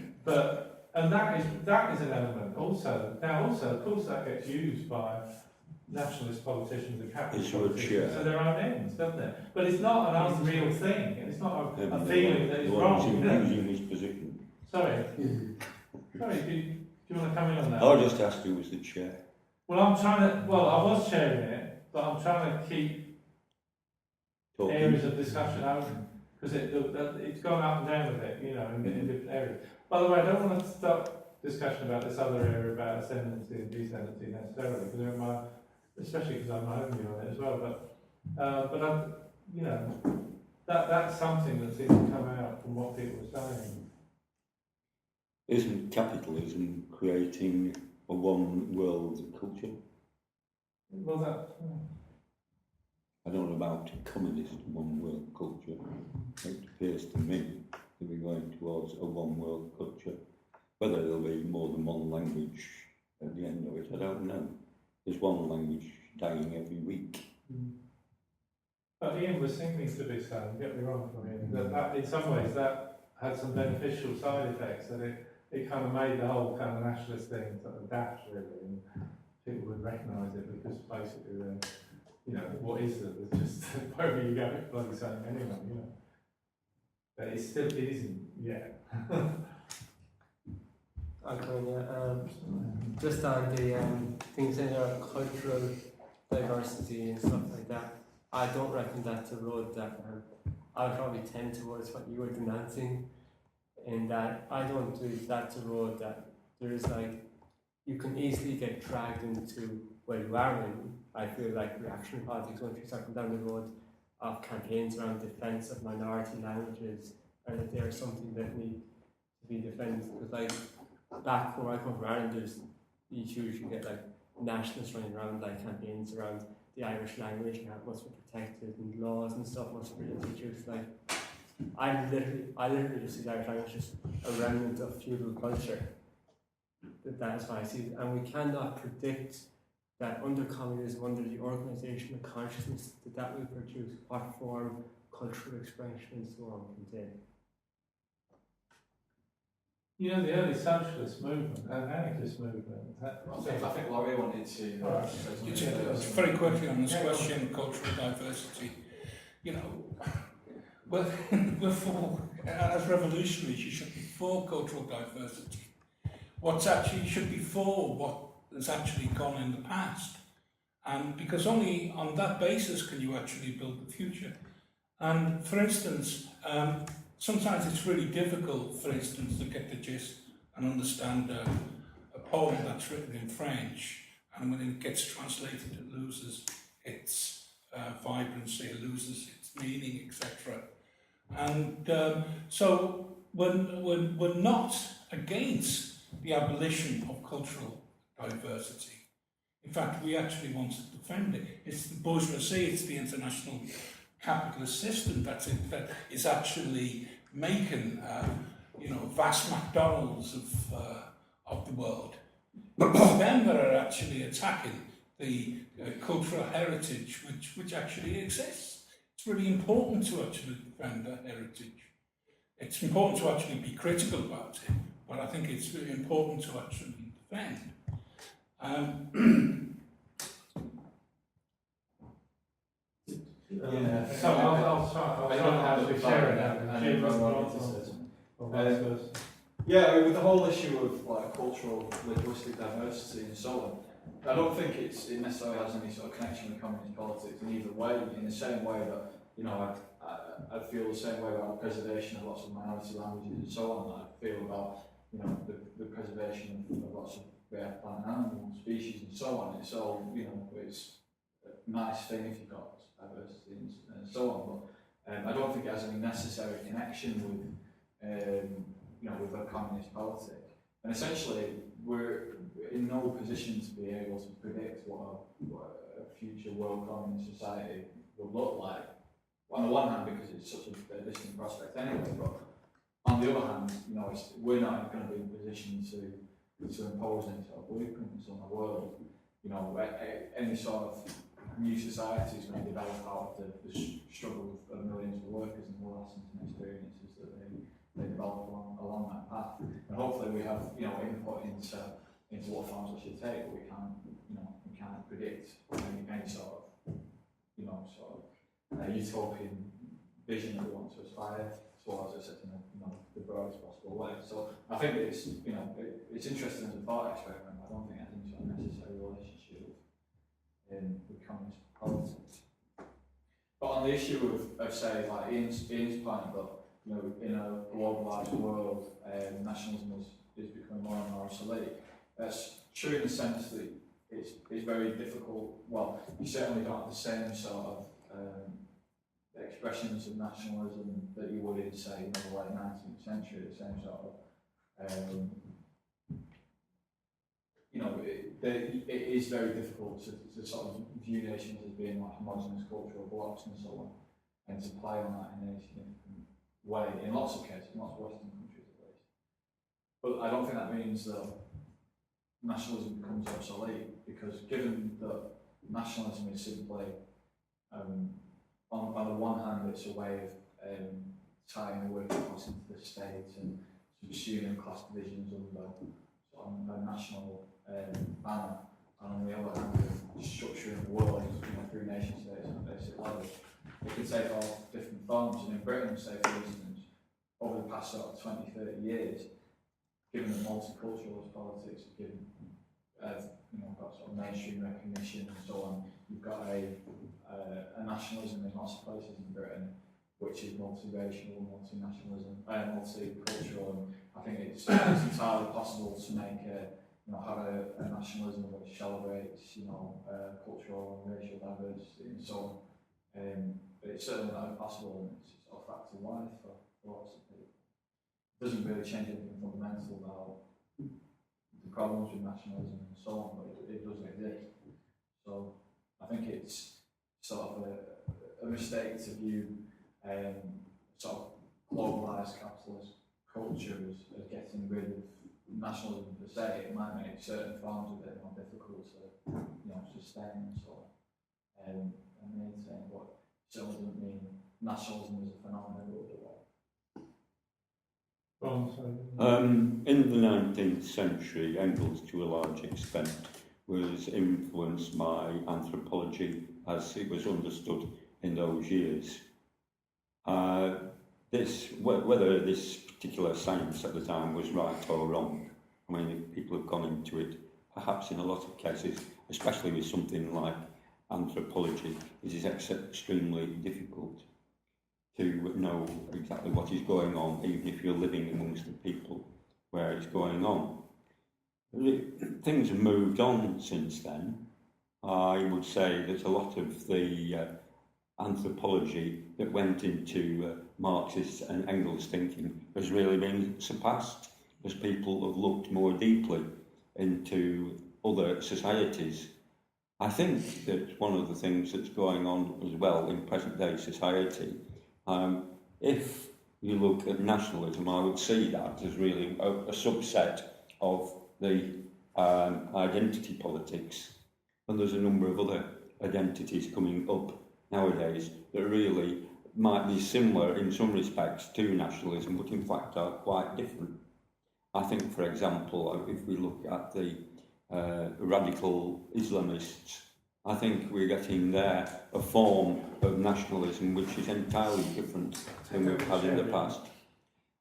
And that is an element also. Now also, of course, that gets used by nationalist politicians and capitalist politicians to their own ends, doesn't it? But it's not an unreal thing. It's not a feeling that is wrong. Using his position. Sorry, do you want to come in on that? I'll just ask who was the chair. Well, I was chairing it, but I'm trying to keep areas of discussion open, because it's gone up and down a bit, in different areas. By the way, I don't want to start discussion about this other area about ascendancy and descendancy necessarily, because especially because I'm my own view on it as well. But that's something that seems to come out from what people are saying. Isn't capitalism creating a one world culture? Well, I don't know about a communist one world culture. It appears to me to be going towards a one world culture. Whether there'll be more than one language at the end of it, I don't know. There's one language dying every week. But Ian was seeming to be saying, get me wrong from Ian, that in some ways that had some beneficial side effects, that it kind of made the whole kind of nationalist thing sort of daft really, and people would recognise it because basically what is it? It's just wherever you go, it's bloody saying anyway, But it isn't yet. Just on the things in our cultural diversity and stuff like that, I don't reckon that's a road that I would probably tend towards what you were denouncing, in that I don't believe that's a road that there is you can easily get dragged into where you are in. I feel like reactionary politics, once you're starting down the road of campaigns around defence of minority languages, or that they are something that need to be defended. Because back where I come from Ireland, there's issues, you get nationalists running around campaigns around the Irish language and how it must be protected and laws and stuff must be introduced. I literally just see the Irish language just a remnant of feudal culture. That's how I see it. And we cannot predict that under communism, under the organisation of consciousness, that will produce what form cultural expression and so on can take. The early socialist movement and anarchist movement. I think Laurie wanted to. Very quickly on this question of cultural diversity. We're for, as revolutionaries, you should be for cultural diversity. You should be for what has actually gone in the past. And because only on that basis can you actually build the future. And for instance, sometimes it's really difficult, for instance, to get the gist and understand a poem that's written in French, and when it gets translated it loses its vibrancy, it loses its meaning, etc. And so we're not against the abolition of cultural diversity. In fact, we actually want to defend it. It's the bourgeoisie, it's the international capitalist system that is actually making, vast McDonald's of the world. It's them that are actually attacking the cultural heritage which actually exists. It's really important to actually defend that heritage. It's important to actually be critical about it, but I think it's really important to actually defend. So I'll try to share it. With the whole issue of cultural, linguistic diversity and so on, I don't think it necessarily has any sort of connection with communist politics in either way. In the same way that I feel the same way about the preservation of lots of minority languages and so on. That I feel about the preservation of lots of rare plant and animal species and so on. It's all it's a nice thing if you've got diversity and so on. But I don't think it has any necessary connection with with a communist politic. And essentially, we're in no position to be able to predict what a future world communist society will look like. On the one hand, because it's such a distant prospect anyway, but on the other hand, we're not going to be in a position to impose any sort of blueprints on the world. Any sort of new society is going to develop out of the struggle of millions of workers and the lessons and experiences that they develop along that path. And hopefully we have input into what forms it should take, but we can't predict any sort of utopian vision that we want to aspire towards us in the broadest possible way. So I think it's interesting as a thought experiment. I don't think it has any sort of necessary relationship with communist politics. But on the issue of say, like Ian's point, that in a globalised world, nationalism is becoming more and more obsolete. That's true in the sense that it's very difficult. Well, you certainly don't have the same sort of expressions of nationalism that you would in, say, the late 19th century. The same sort of it is very difficult to sort of view nations as being like homogenous cultural blocks and so on, and to play on that in a significant way in lots of cases, in lots of Western countries at least. But I don't think that means that nationalism becomes obsolete, because given that nationalism is simply, on the one hand, it's a way of tying the working class into the state and subsuming class divisions under a national banner, and on the other hand, structuring the world through nation states on a basic level. It can take all different forms, and in Britain, say for instance, over the past sort of 20, 30 years, given that multiculturalist politics have given, got sort of mainstream recognition and so on, you've got a nationalism in lots of places in Britain, which is multiracial, multinationalism, multicultural, and I think it's entirely possible to make have a nationalism which celebrates, cultural and racial diversity and so on. But it's certainly not impossible, and it's sort of fact of life for lots of people. It doesn't really change anything fundamental about the problems with nationalism and so on, but it does exist. So I think it's sort of a mistake to view sort of globalised capitalist culture as getting rid of nationalism per se. It might make certain forms of it more difficult to sustain and so on, and maintain, but certainly doesn't mean nationalism is a phenomenon that In the 19th century, Engels, to a large extent, was influenced by anthropology as it was understood in those years. Whether this particular science at the time was right or wrong, I mean, if people have gone into it, perhaps in a lot of cases, especially with something like anthropology, it is extremely difficult to know exactly what is going on, even if you're living amongst the people where it's going on. Things have moved on since then. I would say that a lot of the anthropology that went into Marxist and Engels thinking has really been surpassed as people have looked more deeply into other societies. I think that one of the things that's going on as well in present day society, if you look at nationalism, I would see that as really a subset of the identity politics, and there's a number of other identities coming up nowadays that really might be similar in some respects to nationalism, but in fact are quite different. I think, for example, if we look at the radical Islamists, I think we're getting there a form of nationalism which is entirely different than we've had in the past.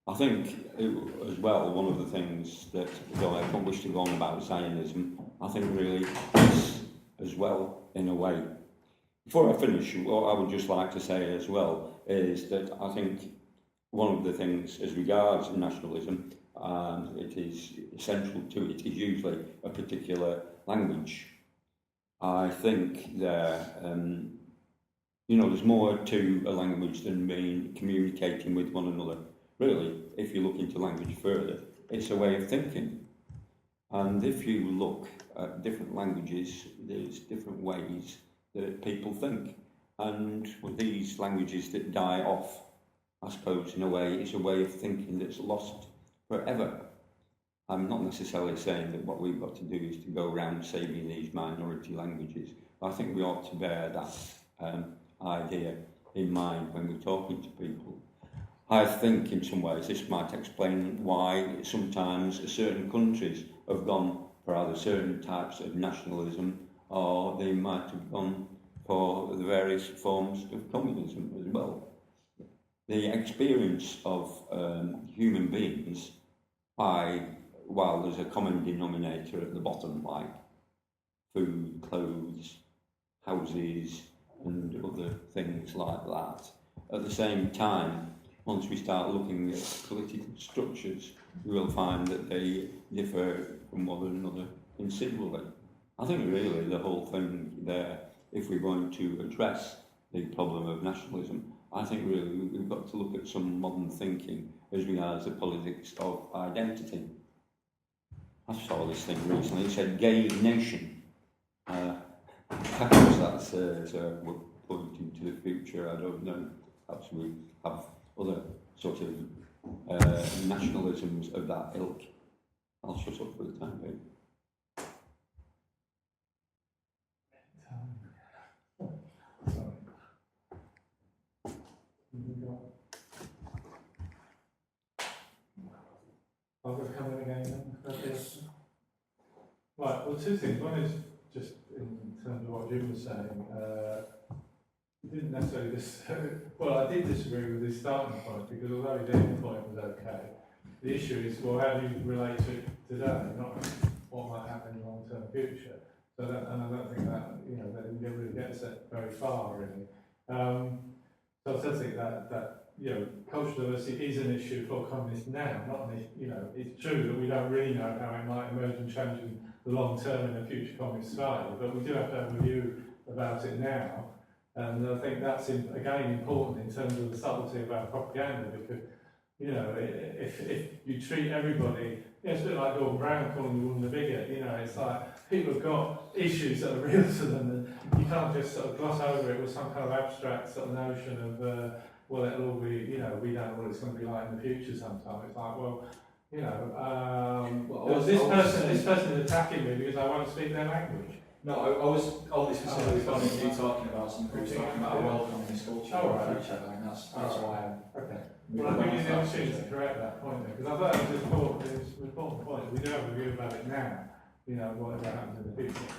I think, as well, one of the things that, though I don't wish to go on about Zionism, I think really is as well, in a way. Before I finish, what I would just like to say as well is that I think one of the things as regards nationalism, and it is essential to it, is usually a particular language. I think there's more to a language than being communicating with one another. Really, if you look into language further, it's a way of thinking. And if you look at different languages, there's different ways that people think. And with these languages that die off, I suppose in a way, it's a way of thinking that's lost forever. I'm not necessarily saying that what we've got to do is to go around saving these minority languages. I think we ought to bear that idea in mind when we're talking to people. I think in some ways this might explain why sometimes certain countries have gone for either certain types of nationalism, or they might have gone for the various forms of communism as well. The experience of human beings, while there's a common denominator at the bottom, like food, clothes, houses, and other things like that, at the same time, once we start looking at political structures, we will find that they differ from one another considerably. I think really the whole thing there, if we're going to address the problem of nationalism, I think really we've got to look at some modern thinking as regards the politics of identity. I saw this thing recently, it said gay nation. Perhaps that's we're pointing to the future, I don't know. Perhaps we have other sort of nationalisms of that ilk. I'll shut up for the time being. I'll go come in again then. Right, well, two things. One is just in terms of what Jim was saying. He didn't necessarily well, I did disagree with his starting point, because although his end point was okay, the issue is, well, how do you relate to it today, not what might happen in the long-term future. So that, and I don't think that, that never really gets it very far, really. So I still think that cultural diversity is an issue for communists now, not an issue, it's true that we don't really know how it might emerge and change in the long term in a future communist society, but we do have to have a view about it now. And I think that's, again, important in terms of the subtlety of our propaganda, because, if you treat everybody, it's a bit like Gordon Brown calling the woman a bigot, it's like people have got issues that are real to them, and you can't just sort of gloss over it with some kind of abstract sort of notion of, well, it'll all be, we don't know what it's going to be like in the future sometime. It's like, well, this person is attacking me because I won't speak their language. No, I was only specifically responding to you talking about some groups talking about a world communist culture in the future, and that's why I'm... Okay. Well, I'm giving you the opportunity to correct that point there, because I thought it was an important point. We do have a view about it now, whatever happens in the future.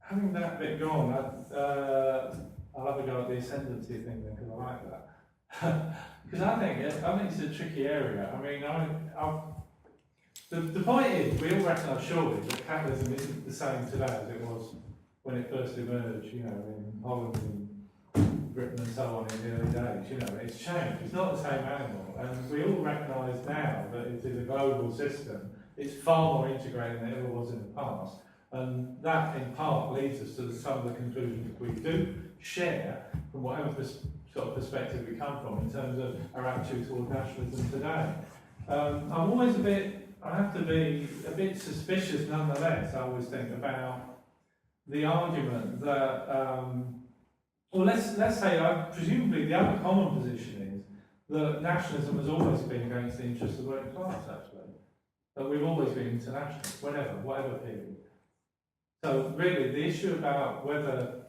Having that bit gone, I'll have a go at the ascendancy thing then, because I like that. Because I think it's a tricky area. I mean, the point is, we all recognise surely that capitalism isn't the same today as it was when it first emerged, in Holland and Britain and so on in the early days. It's changed. It's not the same animal, and we all recognise now that it is a global system. It's far more integrated than it ever was in the past, and that in part leads us to some of the conclusions we do share from whatever sort of perspective we come from in terms of our attitude toward nationalism today. I'm always I have to be a bit suspicious nonetheless, I always think, about the argument that, well, let's say, presumably the other common position is that nationalism has always been against the interests of the working class, actually. That we've always been internationalists, whatever period. So really, the issue about whether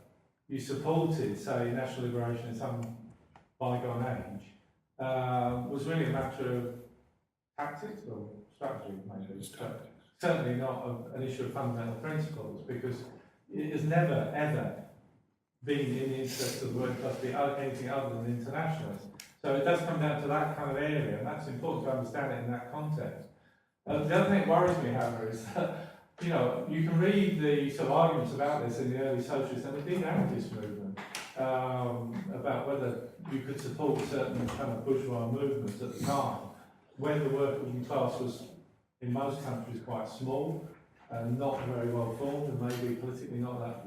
you supported, say, national liberation in some bygone age, was really a matter of tactics or strategy, maybe. Certainly not an issue of fundamental principles, because it has never, ever been in the interest of the working class to be anything other than internationalist. So it does come down to that kind of area, and that's important to understand it in that context. The other thing that worries me, however, is that you can read the sort of arguments about this in the early socialist and indeed anarchist movement about whether you could support certain kind of bourgeois movements at the time, when the working class was, in most countries, quite small and not very well formed, and maybe politically not that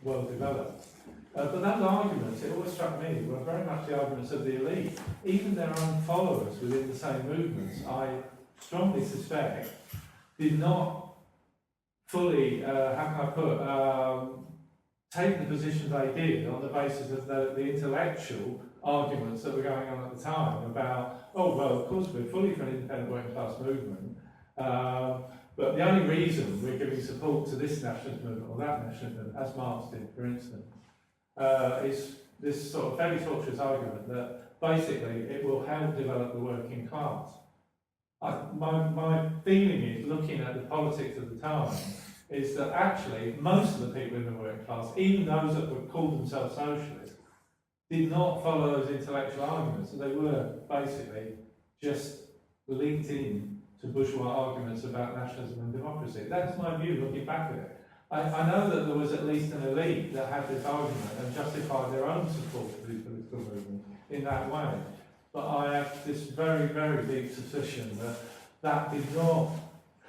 well developed. But those arguments, it always struck me, were very much the arguments of the elite, even their own followers within the same movements. I strongly suspect, did not fully, how can I put, take the position they did on the basis of the intellectual arguments that were going on at the time about, oh, well, of course, we're fully for an independent working class movement, but the only reason we're giving support to this nationalist movement or that nationalist movement, as Marx did, for instance, is this sort of very tortuous argument that basically it will help develop the working class. My feeling is, looking at the politics of the time, is that actually most of the people in the working class, even those that would call themselves socialists, did not follow those intellectual arguments. They were basically just linked in to bourgeois arguments about nationalism and democracy. That's my view looking back at it. I know that there was at least an elite that had this argument and justified their own support for these political movements in that way. But I have this very, very deep suspicion that that did not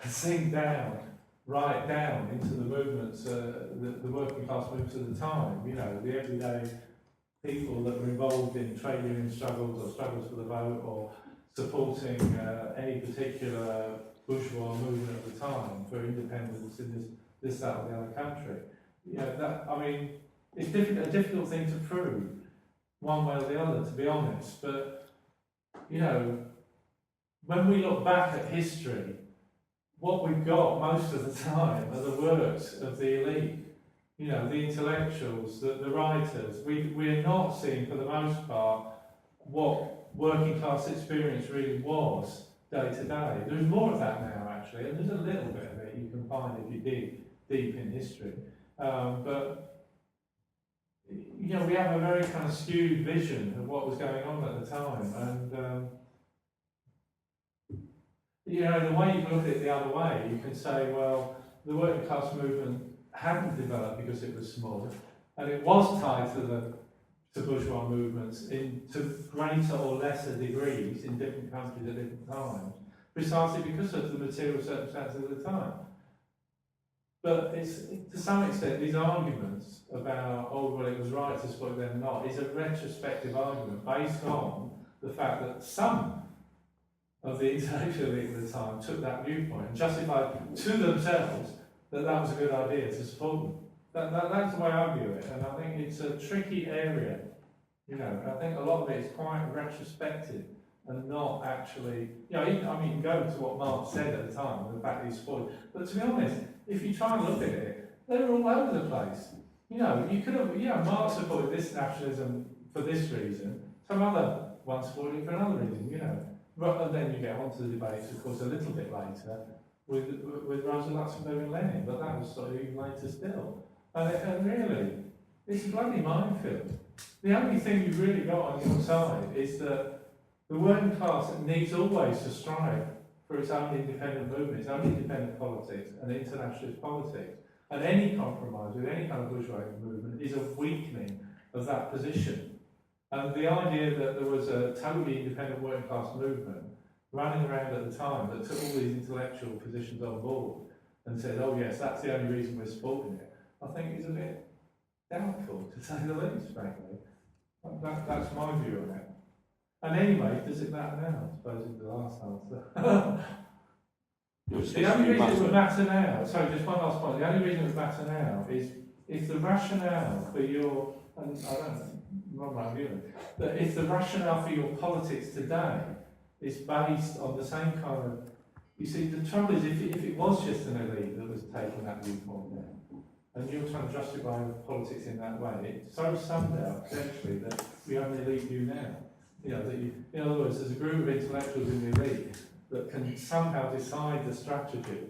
sink down, right down into the movements, the working class movements of the time. You know, the everyday people that were involved in trade union struggles or struggles for the vote or supporting any particular bourgeois movement at the time for independence in this, that, or the other country. You know, that, I mean, it's a difficult thing to prove, one way or the other, to be honest. But, you know, when we look back at history, what we've got most of the time are the works of the elite. You know, the intellectuals, the writers. We're not seeing, for the most part, what working class experience really was day to day. There's more of that now, actually, and there's a little bit of it you can find if you dig deep in history. But, you know, we have a very kind of skewed vision of what was going on at the time. And, you know, the way you can look at it the other way, you can say, well, the working class movement hadn't developed because it was small, and it was tied to bourgeois movements to greater or lesser degrees in different countries at different times, precisely because of the material circumstances of the time. But it's, to some extent, these arguments about, oh, well, it was right to support them or not, is a retrospective argument based on the fact that some of the intellectual elite at the time took that viewpoint and justified to themselves that was a good idea to support them. That's the way I view it, and I think it's a tricky area. You know, I think a lot of it is quite retrospective and not actually, you know, even, I mean, go to what Marx said at the time, and the fact that he's supported. But to be honest, if you try and look at it, they're all over the place. You know, you could have, yeah, Marx supported this nationalism for this reason, some other one supported it for another reason, you know. And then you get onto the debates, of course, a little bit later with Rosa Luxemburg and Lenin, but that was sort of even later still. And really, it's a bloody minefield. The only thing you've really got on your side is that the working class needs always to strive for its own independent movement, its own independent politics and internationalist politics. And any compromise with any kind of bourgeois movement is a weakening of that position. And the idea that there was a totally independent working class movement running around at the time that took all these intellectual positions on board and said, oh yes, that's the only reason we're supporting it, I think is a bit doubtful, to say the least, frankly. That's my view on it. And anyway, does it matter now? I suppose is the last answer. The only reason it would matter now, sorry, just one last point, the only reason it would matter now is if the rationale for your, and I don't know, not my view, that if the rationale for your politics today is based on the same kind of, you see, the trouble is if it was just an elite that was taking that viewpoint now, and you're trying to justify politics in that way, it so summed out potentially that we have an elite view now. You know, that you, in other words, there's a group of intellectuals in the elite that can somehow decide the strategy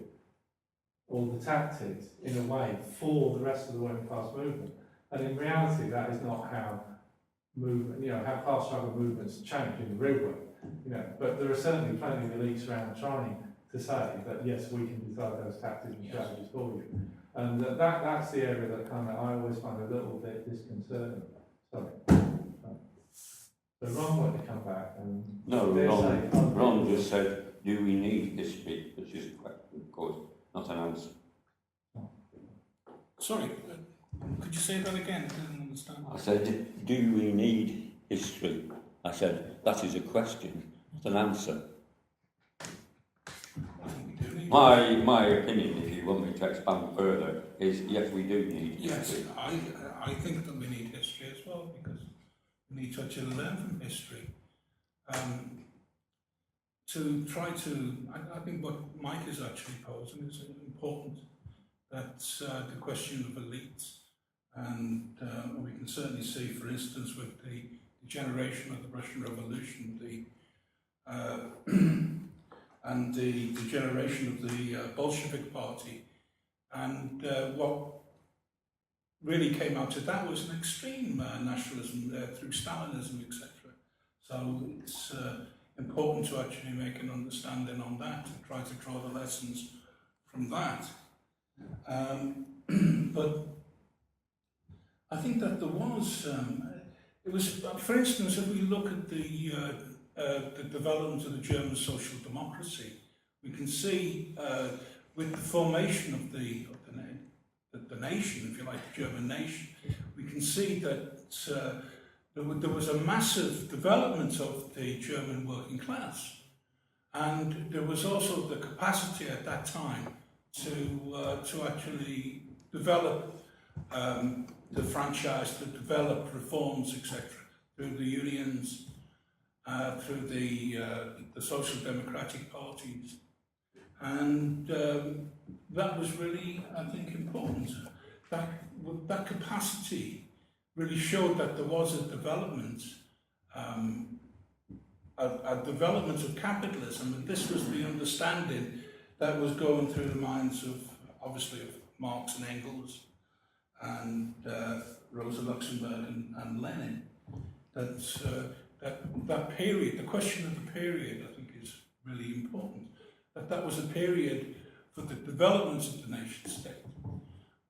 or the tactics in a way for the rest of the working class movement. And in reality, that is not how how class struggle movements change in the real world. You know, but there are certainly plenty of elites around trying to say that yes, we can decide those tactics and strategies for you. And that's the area that kind of I always find a little bit disconcerting. Sorry. So Ron wanted to come back and no, Ron just said, do we need history? Which is a question, of course, not an answer. Sorry, could you say that again? I didn't understand. I said, do we need history? I said, that is a question, not an answer. I think we do need My opinion, if you want me to expand further, is yes, we do need Yes, history. I think that we need history as well, because we need to actually learn from history. To try to, I think what Mike is actually posing is important, that the question of elites, and we can certainly see, for instance, with the generation of the Russian Revolution, and the generation of the Bolshevik Party, and what really came out of that was an extreme nationalism through Stalinism, etc. So it's important to actually make an understanding on that and try to draw the lessons from that. But I think that there was, it was, for instance, if we look at the development of the German social democracy, we can see with the formation of the nation, if you like, the German nation, we can see that there was a massive development of the German working class, and there was also the capacity at that time to actually develop the franchise, to develop reforms, etc., through the unions, through the social democratic parties, and that was really, I think, important. That capacity really showed that there was a development, a development of capitalism, and this was the understanding that was going through the minds of, obviously, of Marx and Engels, and Rosa Luxemburg and Lenin. That period, the question of the period, I think, is really important. That was a period for the development of the nation state.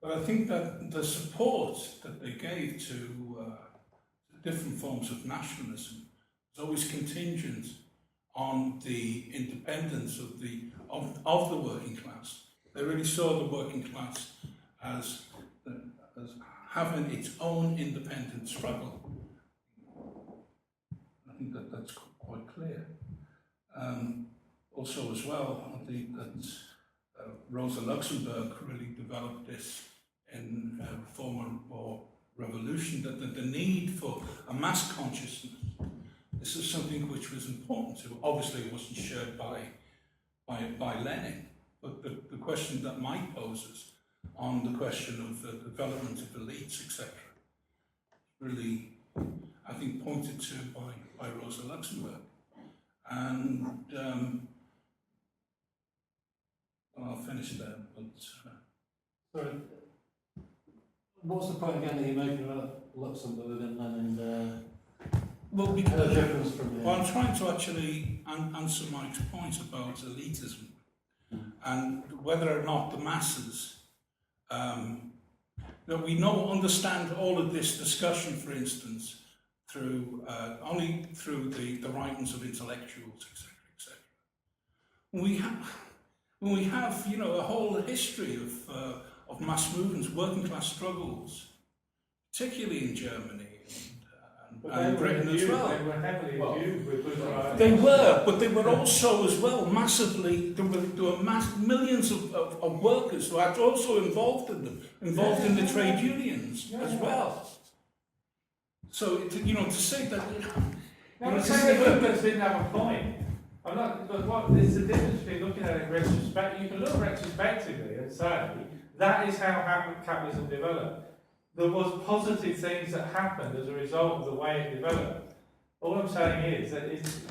But I think that the support that they gave to different forms of nationalism was always contingent on the independence of the working class. They really saw the working class as having its own independent struggle. I think that that's quite clear. Also, as well, I think that Rosa Luxemburg really developed this in Reform or Revolution, that the need for a mass consciousness. This is something which was important to. Obviously, it wasn't shared by Lenin, but the question that Mike poses on the question of the development of elites, etc., really, I think, pointed to by Rosa Luxemburg. And I'll finish there, but... Sorry, what's the point again that you're making about Luxemburg and Lenin? Well, The because difference from here? well, I'm trying to actually answer Mike's point about elitism and whether or not the masses, that we understand all of this discussion, for instance, through only through the writings of intellectuals, etc., etc. When we have, you know, a whole history of mass movements, working class struggles, particularly in Germany and Britain as well. They were heavily imbued with bourgeoisie. They were, but they were also as well massively. There were millions of workers who are also involved in them, involved in the trade unions as well. So to say that. I'm not saying the movements didn't have a point. I'm not. But what is the difference between looking at it retrospect? You can look retrospectively and say that is how capitalism developed. There was positive things that happened as a result of the way it developed. All I'm saying is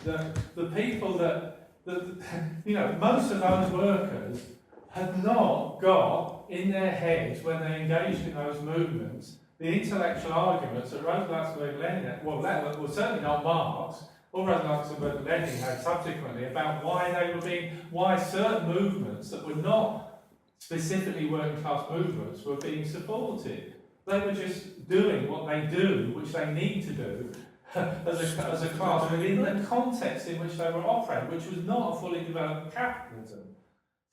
that the people that most of those workers had not got in their heads when they engaged in those movements the intellectual arguments that Rosa Luxemburg and Lenin, well, certainly not Marx, or Rosa Luxemburg and Lenin had subsequently about why certain movements that were not specifically working class movements were being supported. They were just doing what they do, which they need to do as a class within the context in which they were operating, which was not a fully developed capitalism.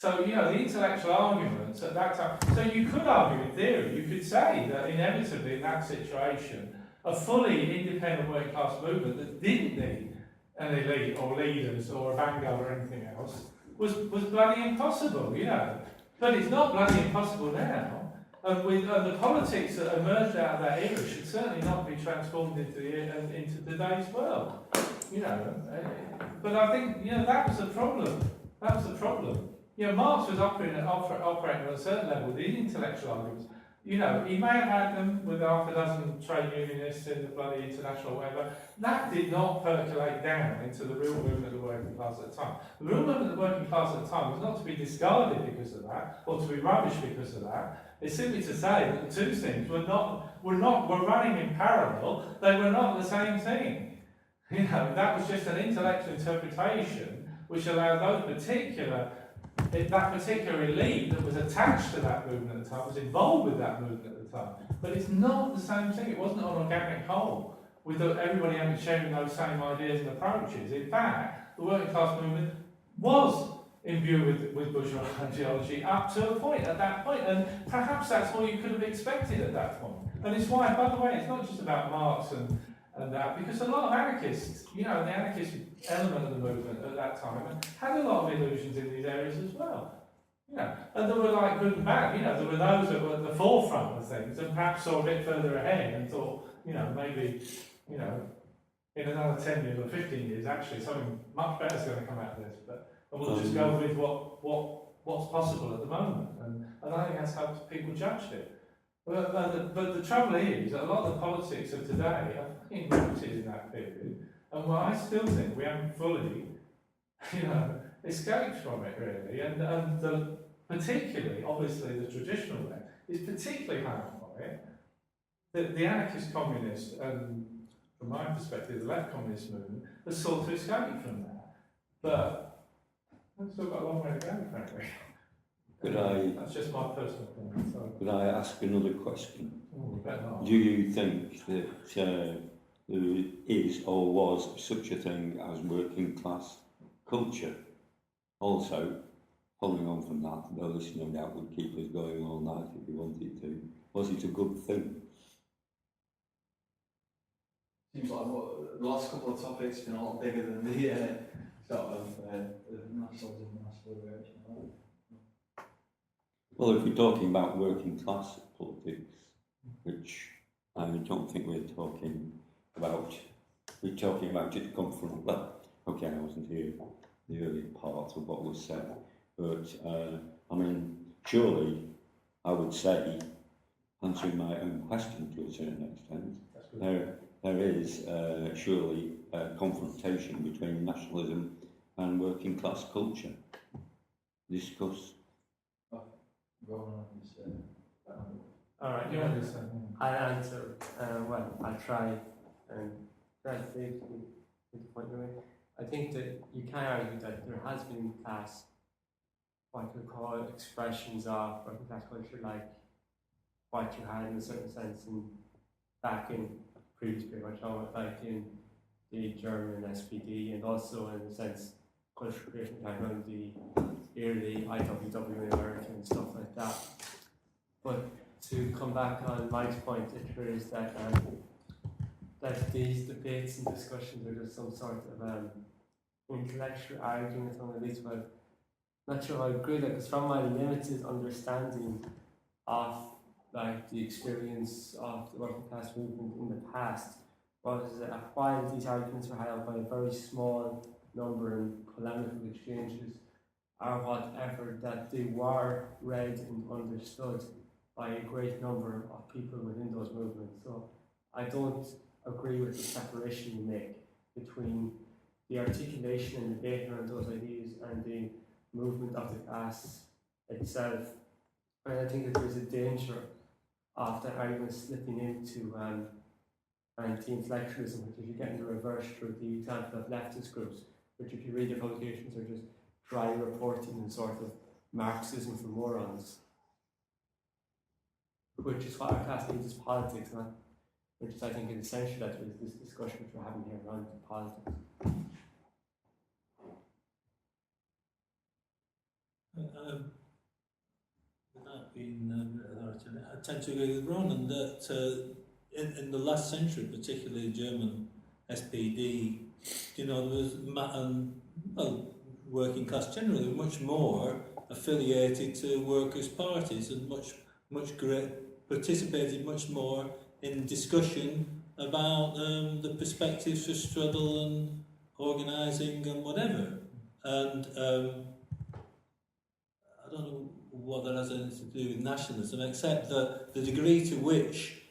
So, the intellectual arguments at that time. So you could argue in theory, you could say that inevitably in that situation, a fully independent working class movement that didn't need an elite or leaders or a vanguard or anything else was bloody impossible, you know. But it's not bloody impossible now. And the politics that emerged out of that era should certainly not be transformed into today's world, you know. But I think, you know, that was the problem. That was the problem. You know, Marx was operating at a certain level with the intellectual arguments. You know, he may have had them with half a dozen trade unionists in the bloody International or whatever. That did not percolate down into the real movement of the working class at the time. The real movement of the working class at the time was not to be discarded because of that, or to be rubbish because of that. It's simply to say that the two things were running in parallel. They were not the same thing. You know, that was just an intellectual interpretation which allowed that particular elite that was attached to that movement at the time, was involved with that movement at the time. But it's not the same thing. It wasn't an organic whole with everybody sharing those same ideas and approaches. In fact, the working class movement was imbued with bourgeois ideology up to a point, at that point. And perhaps that's all you could have expected at that point. And it's why, by the way, it's not just about Marx and that, because a lot of anarchists, you know, the anarchist element of the movement at that time had a lot of illusions in these areas as well. You know, and there were like good and bad, you know, there were those that were at the forefront of things and perhaps saw a bit further ahead and thought, you know, maybe, you know, in another 10 years or 15 years, actually, something much better is going to come out of this. And we'll just go with what's possible at the moment. And I think that's how people judged it. But the trouble is that a lot of the politics of today are fucking rooted in that period. And I still think we haven't fully, you know, escaped from it really. And particularly, obviously, the traditional way is particularly harmed by it. The anarchist communist, and from my perspective, the left communist movement has sought to escape from that. But we've still got a long way to go, apparently. That's just my personal opinion. So. Could I ask another question? Better not. Do you think that there is or was such a thing as working class culture? Also, following on from that, though this no doubt would keep us going all night if we wanted to, was it a good thing? Seems like the last couple of topics have been a lot bigger than the sort of nationalism and national liberation. Well, if we're talking about working class politics, which I don't think we're talking about it to come from, well, okay, I wasn't here the early part of what was said, but I mean, surely I would say, answering my own question to a certain extent, there is surely a confrontation between nationalism and working class culture. Discuss. All right, You understand? I'll answer. Well, I'll try and try to save the point you're making. I think that you can argue that there has been class, what you call expressions of working class culture, like what you had in a certain sense back in previous period, like in the German SPD, and also in the sense culture creation around the early IWW in America and stuff like that. But to come back on Mike's point, it appears that these debates and discussions are just some sort of intellectual argument on at least. Well, not sure I agree with that, because from my limited understanding of like the experience of the working class movement in the past, was that while these arguments were held by a very small number in polemical exchanges, or whatever, that they were read and understood by a great number of people within those movements. So I don't agree with the separation you make between the articulation and debate around those ideas and the movement of the class itself. And I think that there's a danger of that argument slipping into anti-intellectualism, which if you get into reverse through the example of leftist groups, which if you read their publications are just dry reporting and sort of Marxism for morons, which is what our class needs is politics, which is I think is essential that there is this discussion which we're having here around politics. Without being I tend to agree with Ronan that in the last century, particularly German SPD, you know, there was working class generally were much more affiliated to workers' parties and participated much more in discussion about the perspectives for struggle and organising and whatever. And I don't know what that has anything to do with nationalism, except that the degree to which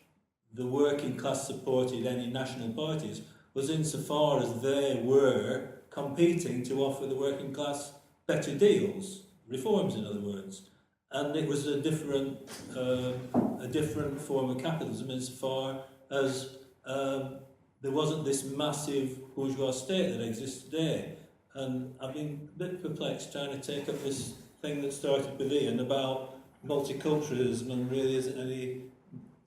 the working class supported any national parties was insofar as they were competing to offer the working class better deals, reforms in other words. And it was a different form of capitalism insofar as there wasn't this massive bourgeois state that exists today. And I've been a bit perplexed trying to take up this thing that started with Ian about multiculturalism, and really isn't any,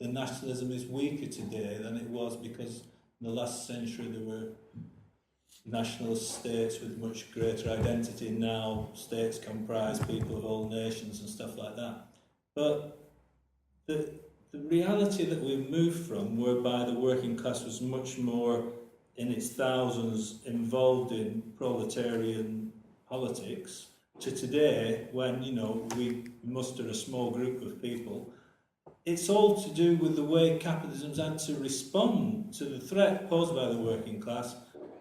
the nationalism is weaker today than it was, because in the last century there were nationalist states with much greater identity. Now states comprise people of all nations and stuff like that. But the reality that we've moved from, whereby the working class was much more in its thousands involved in proletarian politics, to today when, you know, we muster a small group of people, it's all to do with the way capitalism's had to respond to the threat posed by the working class,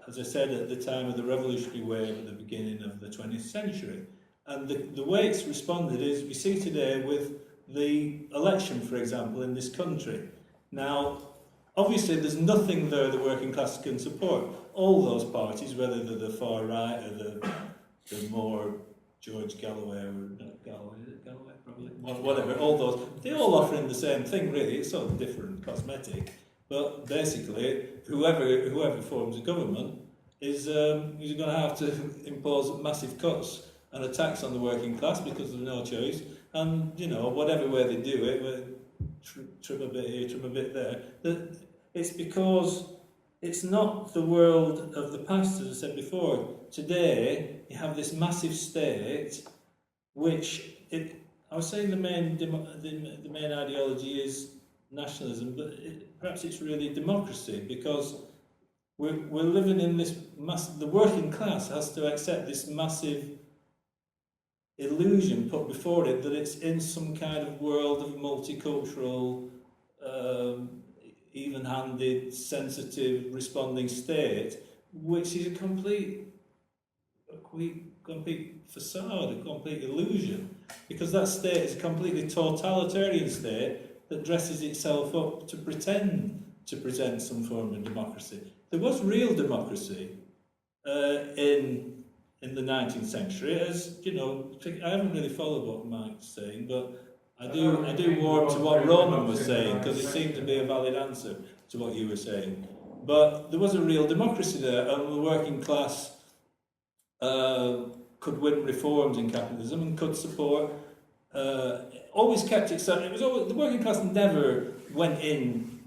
as I said, at the time of the revolutionary wave at the beginning of the 20th century. And the way it's responded is, we see today with the election, for example, in this country. Now, obviously there's nothing there the working class can support. All those parties, whether they're the far right or the more George Galloway, or not Galloway, is it Galloway probably? Whatever, all those, they all offering the same thing really, it's all different cosmetic. But basically, whoever forms a government is going to have to impose massive cuts and a tax on the working class because there's no choice. And, you know, whatever way they do it, trim a bit here, trim a bit there. It's because it's not the world of the past, as I said before. Today, you have this massive state, which, I was saying the main ideology is nationalism, but perhaps it's really democracy, because we're living in this the working class has to accept this massive illusion put before it that it's in some kind of world of multicultural, even-handed, sensitive, responding state, which is a complete facade, a complete illusion, because that state is a completely totalitarian state that dresses itself up to pretend to present some form of democracy. There was real democracy in the 19th century, as you know. I haven't really followed what Mike's saying, but I do warm to what Roman was saying, because it seemed to be a valid answer to what you were saying. But there was a real democracy there, and the working class could win reforms in capitalism and could support. Always kept it so. It was always, the working class never went in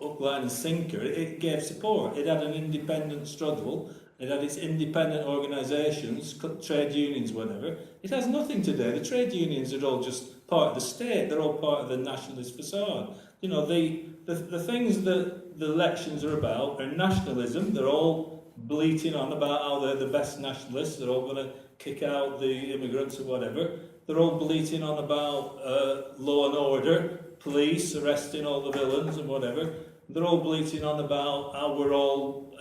up, line and sinker. It gave support. It had an independent struggle. It had its independent organisations, trade unions, whatever. It has nothing today. The trade unions are all just part of the state. They're all part of the nationalist facade. You know, the things that the elections are about are nationalism. They're all bleating on about how they're the best nationalists. They're all going to kick out the immigrants or whatever. They're all bleating on about law and order, police arresting all the villains and whatever. They're all bleating on about how we're all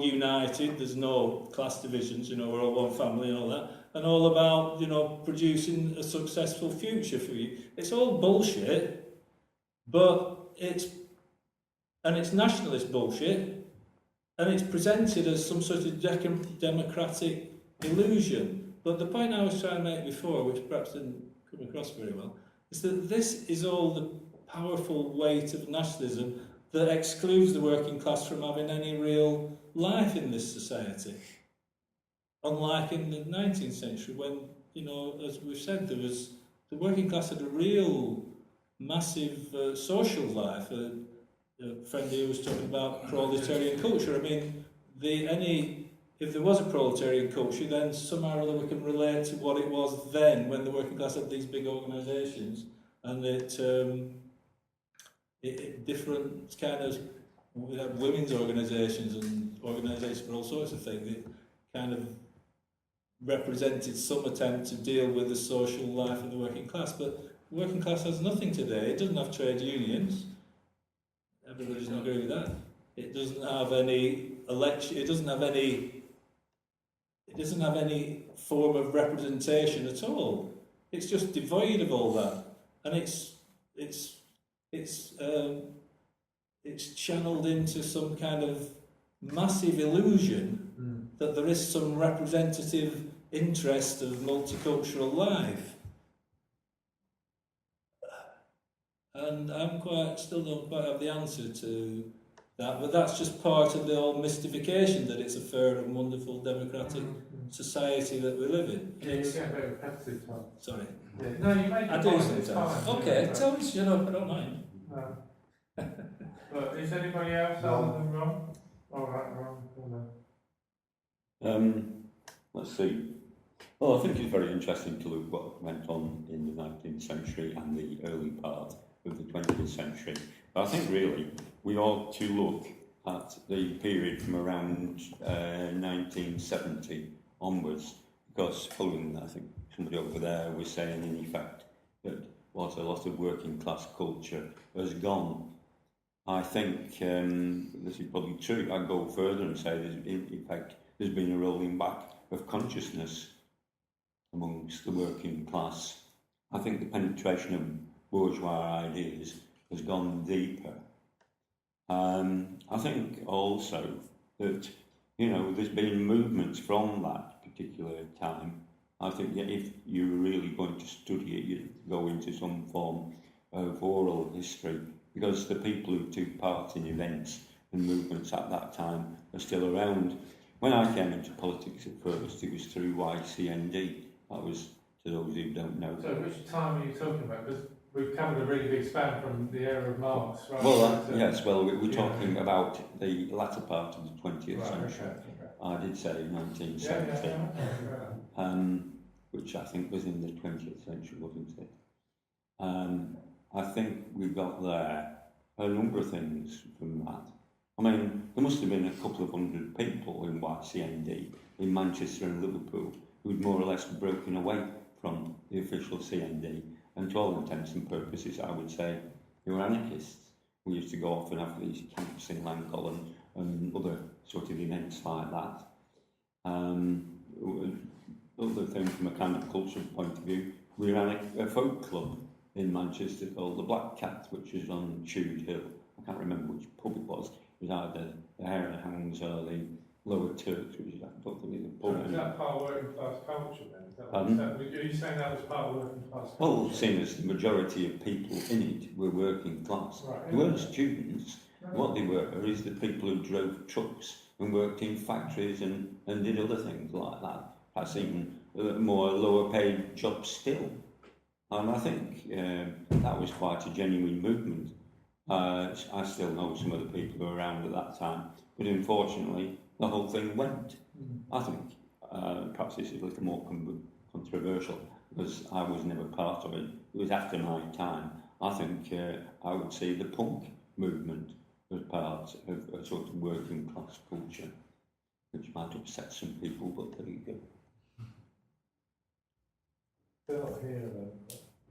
united. There's no class divisions. You know, we're all one family and all that. And all about, you know, producing a successful future for you. It's all bullshit, but it's nationalist bullshit, and it's presented as some sort of democratic illusion. But the point I was trying to make before, which perhaps didn't come across very well, is that this is all the powerful weight of nationalism that excludes the working class from having any real life in this society. Unlike in the 19th century, when, you know, as we've said, the working class had a real massive social life. A friend here was talking about proletarian culture. I mean, if there was a proletarian culture, then somehow or other we can relate to what it was then, when the working class had these big organisations, and different kind of, we had women's organisations and organisations for all sorts of things. kind of represented some attempt to deal with the social life of the working class, but the working class has nothing today. It doesn't have trade unions. Everybody doesn't agree with that. It doesn't have any election. It doesn't have any. It doesn't have any form of representation at all. It's just devoid of all that, and it's channeled into some kind of massive illusion that there is some representative interest of multicultural life. And still don't quite have the answer to that, but that's just part of the whole mystification that it's a fair and wonderful democratic society that we live in. Yeah, you're getting a bit repetitive, Tom. Sorry. Yeah. No, you make I it do fine, it's sometimes. fine. Okay, Yeah, tell me, shut up, I don't mind. no. But is anybody else No. other than Ron? All right, Ron. Let's see. Well, I think it's very interesting to look what went on in the 19th century and the early part of the 20th century. But I think really we ought to look at the period from around 1970 onwards, because following, I think somebody over there was saying in effect that what a lot of working class culture has gone. I think this is probably true. I'd go further and say there's, in fact there's been a rolling back of consciousness amongst the working class. I think the penetration of bourgeois ideas has gone deeper. I think also that, you know, there's been movements from that particular time. I think that if you're really going to study it, you go into some form of oral history, because the people who took part in events and movements at that time are still around. When I came into politics at first, it was through YCND. That was, to those who don't know. So which time are you talking about? Because we've covered a really big span from the era of Marx, right? Well, yes, well, we're talking about the latter part of the 20th Right, century. okay. I did say 1970, which I think was in the 20th century, wasn't it? I think we got there a number of things from that. I mean, there must have been a couple of hundred people in YCND in Manchester and Liverpool who'd more or less broken away from the official CND, and to all intents and purposes, I would say they were anarchists. We used to go off and have these camps in Langholm and other sort of events like that. Other thing from a kind of cultural point of view, we ran a folk club in Manchester called the Black Cat, which is on Chute Hill. I can't remember which pub it was. It was either the Hare and Hounds or the Lower Turks, which is, I don't think it's a pub. So is that part of working class culture then? Is that Pardon? are you saying that was part of working class culture? Well, seeing as the majority of people in it were working class. Right, They weren't students. Right. What they were is the people who drove trucks and worked in factories and did other things like that. Perhaps even more lower paid jobs still. And I think that was quite a genuine movement. I still know some of the people who were around at that time, but unfortunately the whole thing went. I think perhaps this is a little more controversial because I was never part of it. It was after my time. I think I would see the punk movement as part of a sort of working class culture, which might upset some people, but there you go. Still here then.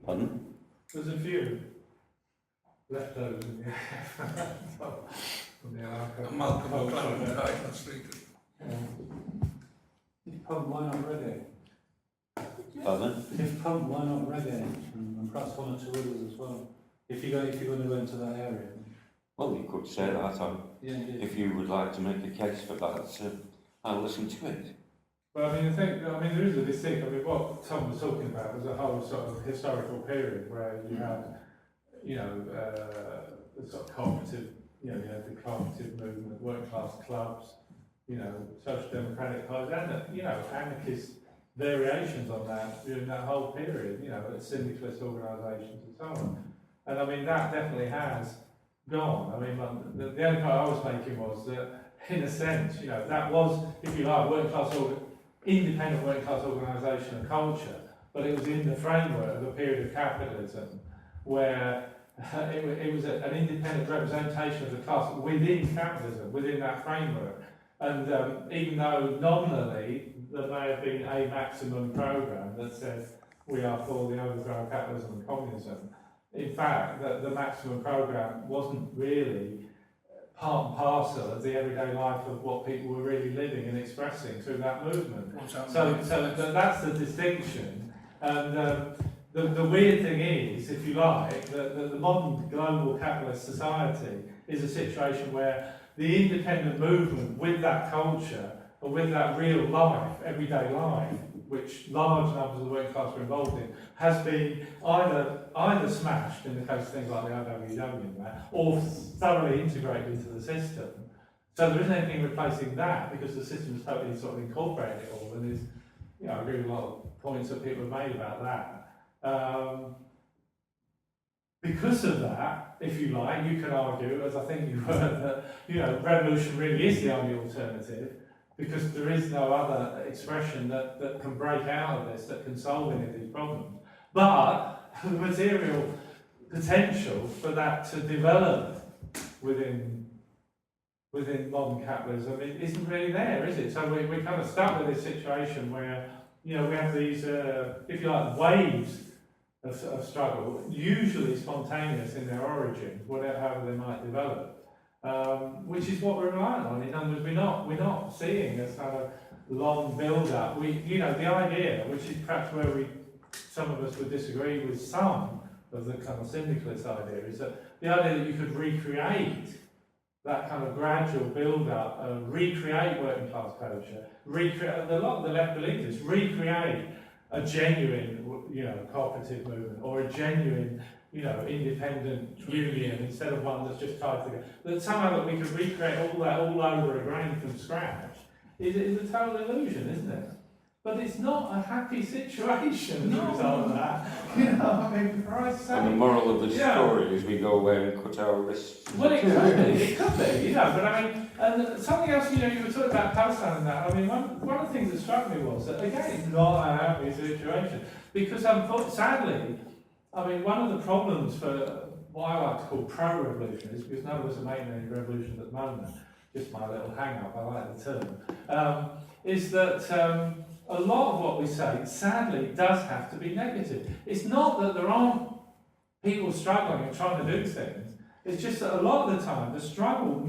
Pardon? There's a few leftovers in the from the anarcho. Malcolm O'Connor died last week. If pub, why not reggae? Pardon? If pub, why not reggae? And perhaps one or two others as well. If you're going to go into that area. Well, you could say that. Yeah, indeed. If you would like to make a case for that, I'll listen to it. But I mean, there is a distinct. I mean, what Tom was talking about was a whole sort of historical period where you had, the sort of cognitive, you had the cognitive movement, working class clubs, social democratic clubs, and anarchist variations on that during that whole period, syndicalist organisations and so on. And I mean, that definitely has gone. I mean, the only point I was making was that, in a sense, that was, if you like, independent working class organisation and culture, but it was in the framework of a period of capitalism where it was an independent representation of the class within capitalism, within that framework. And even though nominally there may have been a maximum programme that says we are for the overthrow of capitalism and communism, in fact, the maximum programme wasn't really part and parcel of the everyday life of what people were really living and expressing through that movement. So that's the distinction. And the weird thing is, if you like, that the modern global capitalist society is a situation where the independent movement with that culture, or with that real life, everyday life, which large numbers of the working class were involved in, has been either smashed, in the case of things like the IWW and that, or thoroughly integrated into the system. So there isn't anything replacing that, because the system has totally sort of incorporated it all, and there's, you know, I agree with a lot of points that people have made about that. Because of that, if you like, you can argue, as I think you were, that, you know, revolution really is the only alternative, because there is no other expression that can break out of this, that can solve any of these problems. But the material potential for that to develop within modern capitalism isn't really there, is it? So we're kind of stuck with this situation where, you know, we have these, if you like, waves of struggle, usually spontaneous in their origins, whatever, however they might develop, which is what we're relying on. In other words, we're not seeing this kind of long build-up. You know, the idea, which is perhaps where some of us would disagree with some of the kind of syndicalist idea, is that the idea that you could recreate that kind of gradual build-up, recreate working class culture, a lot of the left believe this, recreate a genuine, you know, cooperative movement, or a genuine, you know, independent union instead of one that's just tied together. That somehow that we could recreate all that all over again from scratch is a total illusion, isn't it? But it's not a happy situation as a result of that. You know, I mean, for Christ's sake. And the moral of the story is we go away and cut our wrists. Well, it could be, you know, but I mean, and something else, you know, you were talking about Palestine and that. I mean, one of the things that struck me was that, again, it's not a happy situation. Because sadly, I mean, one of the problems for what I like to call pro-revolutionaries, because none of us are making any revolutions at the moment, just my little hang-up, I like the term, is that a lot of what we say, sadly, does have to be negative. It's not that there aren't people struggling and trying to do things, it's just that a lot of the time the struggle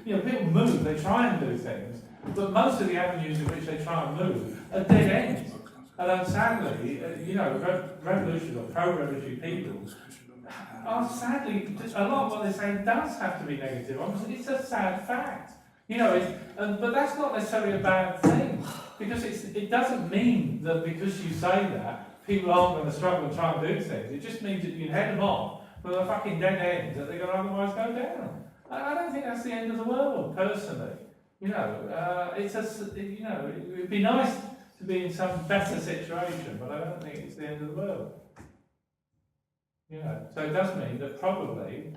you know, people move, they try and do things, but most of the avenues in which they try and move are dead ends. And sadly, you know, revolutionary or pro-revolutionary people are sadly, a lot of what they say does have to be negative. It's a sad fact. You know, but that's not necessarily a bad thing, because it doesn't mean that because you say that, people aren't going to struggle and try and do things. It just means that you head them off for the fucking dead ends that they're going to otherwise go down. I don't think that's the end of the world, personally. You know, you know, it'd be nice to be in some better situation, but I don't think it's the end of the world. You know, so it does mean that probably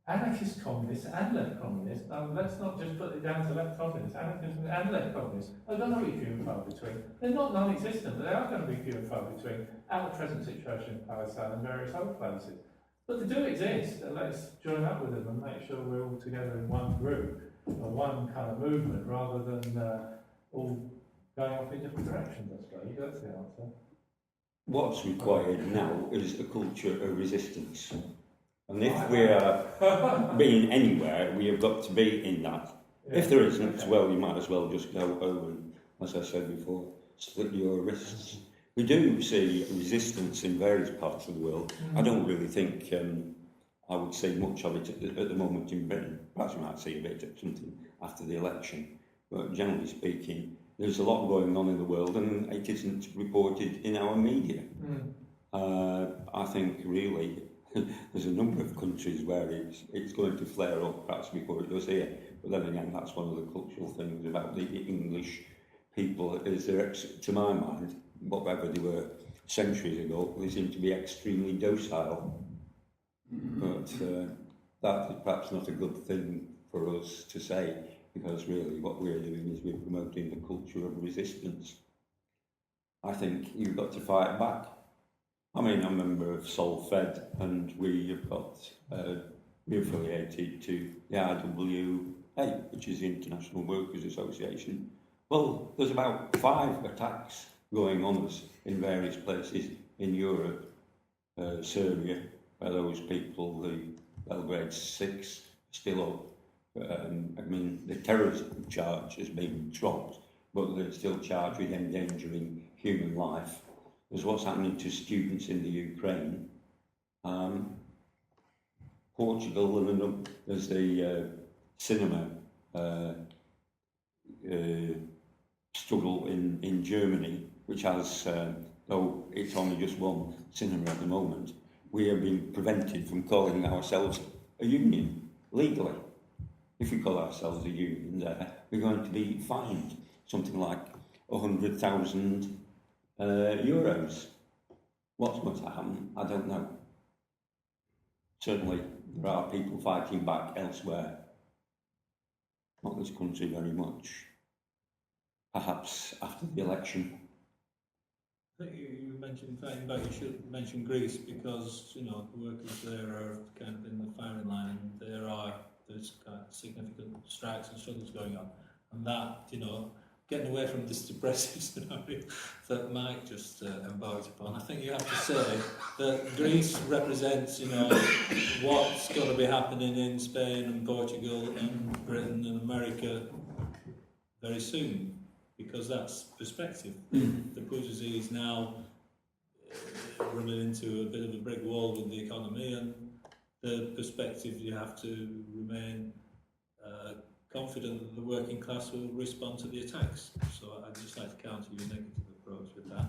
anarchist communists and left communists, let's not just put it down to left communists, anarchists and left communists are going to be few and far between. They're not non-existent, but they are going to be few and far between our present situation in Palestine and various other places. But they do exist, and let's join up with them and make sure we're all together in one group, or one kind of movement, rather than all going off in different directions, I suppose. That's the answer. What's required now is a culture of resistance. And if we are being anywhere, we have got to be in that. Yeah. If there isn't, well, you might as well just go home and, as I said before, slit your wrists. We do see resistance in various parts of the world. I don't really think I would see much of it at the moment in Britain. Perhaps you might see a bit of something after the election. But generally speaking, there's a lot going on in the world and it isn't reported in our media. I think really there's a number of countries where it's going to flare up perhaps before it does here. But then again, that's one of the cultural things about the English people, is they're, to my mind, whatever they were centuries ago, they seem to be extremely docile. But that is perhaps not a good thing for us to say, because really what we're doing is we're promoting the culture of resistance. I think you've got to fight back. I mean, I'm a member of Solfed, and we have got we're affiliated to the which is the International Workers' Association. Well, there's about 5 attacks going on us in various places in Europe, Serbia, where those people, the Belgrade 6, still up. I mean, the terrorism charge has been dropped, but they're still charged with endangering human life. There's what's happening to students in the Ukraine. Portugal, and there's the cinema struggle in Germany, which has, though it's only just one cinema at the moment, we have been prevented from calling ourselves a union legally. If we call ourselves a union there, we're going to be fined something like 100,000 euros. What's going to happen? I don't know. Certainly, there are people fighting back elsewhere. Not this country very much. Perhaps after the election. I think you mentioned fighting back. You should mention Greece because the workers there are kind of in the firing line, and there's kind of significant strikes and struggles going on, and that getting away from this depressive scenario that Mike just embarked upon. I think you have to say that Greece represents what's going to be happening in Spain and Portugal and Britain and America very soon, because that's perspective. The bourgeoisie is now running into a bit of a brick wall with the economy, and the perspective you have to remain confident that the working class will respond to the attacks. So I'd just like to counter your negative approach with that.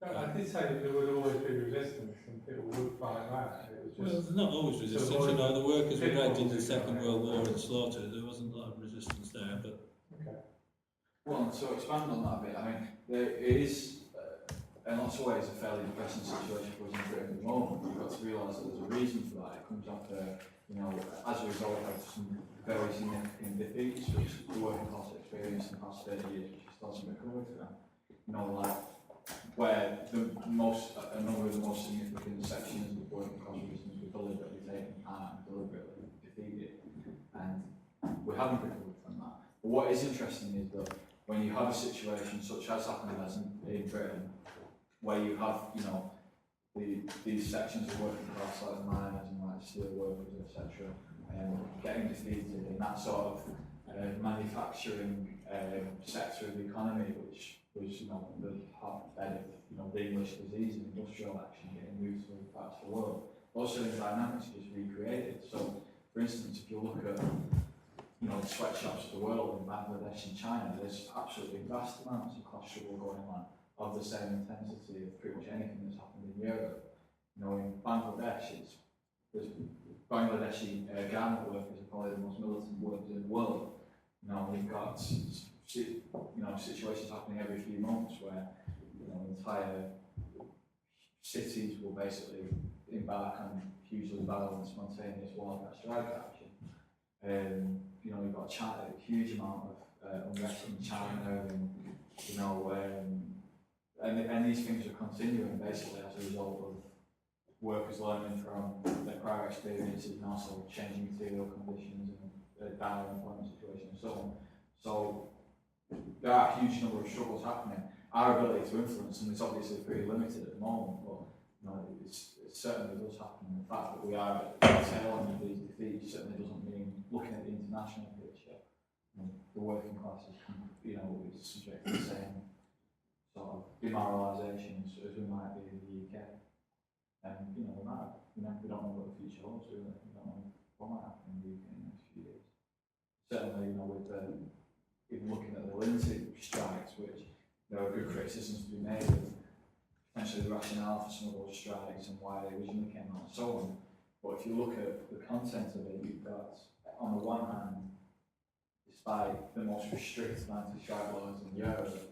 I did say that there would always be resistance and people would fight back. It was Well, just there's not always resistance. The workers were dragged into the Second World War and slaughtered. There wasn't a lot of resistance there, but okay. Well, to expand on that a bit, I mean, it is, in lots of ways, a fairly depressing situation for us in Britain at the moment. You've got to realise that there's a reason for that. It comes after, as a result of some very significant defeats, which the working class experienced in the past 30 years, which is still some recovery to them. Where a number of the most significant sections of the working class resistance were deliberately taken apart and deliberately defeated. And we haven't recovered from that. But what is interesting is that when you have a situation such as happened as in Britain, where you have, these sections of working class like the miners and like steel workers, etc., getting defeated in that sort of manufacturing sector of the economy, which was, the hotbed of the English disease and industrial action getting moved to other parts of the world. Those sort of dynamics just recreated. So, for instance, if you look at the sweatshops of the world in Bangladesh and China, there's absolutely vast amounts of class struggle going on of the same intensity of pretty much anything that's happened in Europe. In Bangladesh, there's Bangladeshi garment workers are probably the most militant workers in the world. We've got situations happening every few months where entire cities will basically embark on hugely violent, spontaneous wildcat strike action. You've got a huge amount of unrest in China, and these things are continuing basically as a result of workers learning from their prior experiences and also changing material conditions and dire employment situation and so on. So there are a huge number of struggles happening. Our ability to influence them is obviously pretty limited at the moment, but it certainly does happen. And the fact that we are at the tail end of these defeats certainly doesn't mean, looking at the international picture, the working class is subject to the same sort of demoralisation as we might be in the UK. And we don't know what the future holds, really. We don't know what might happen in the UK in the next few years. Certainly, with even looking at the Lindsay strikes, which there are good criticisms to be made of potentially the rationale for some of those strikes and why they originally came out and so on. But if you look at the content of it, you've got, on the one hand, despite the most restrictive anti-strike laws in Europe,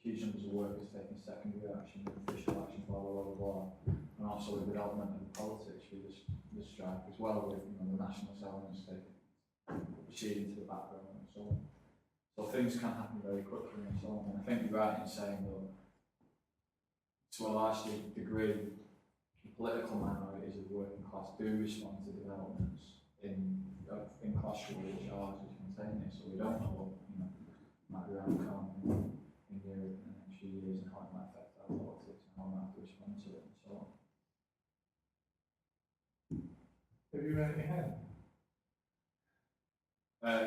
huge numbers of workers taking secondary action, official action, blah, blah, blah, blah, and also the development of politics through the strike, as well with the nationalist elements proceeding to the background and so on. So things can happen very quickly and so on. And I think you're right in saying that, to a large degree, the political minorities of the working class do respond to developments in have been clashed with each other as contain it, so we don't know what, you know, might be around the corner in Europe in the next few years and how it might affect our politics and how we might have to respond to it and so on. Have you read your hand?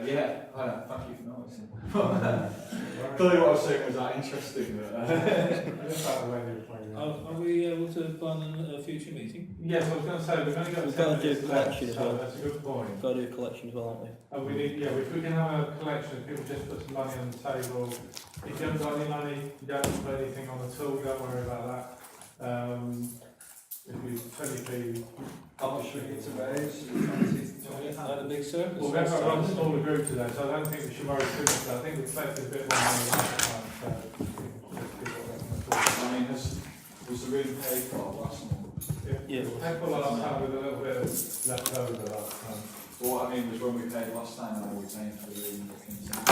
Yeah, I know, thank you for noticing. Clearly what I was saying was that interesting. Are we able to plan a future meeting? Yes, I was going to say, we've only got We've 10 got to do minutes a collection left, as well. so that's a good point. We've got to do a collection as well, haven't we? And we need, yeah, if we can have a collection, if people just put some money on the table. If you haven't got any money, you don't have to put anything on at all, don't worry about that. If you 20p, How much we get to raise? Had a big circus. well, we've got to run a smaller group today, so I don't think we should worry too much. I think we collected a bit more money last time, so just give what we're going to I mean, was the room paid for last month? Yeah. People last time with a little bit of left over last time. Well, what I mean was when we paid last time, we were paying for the room. Oh,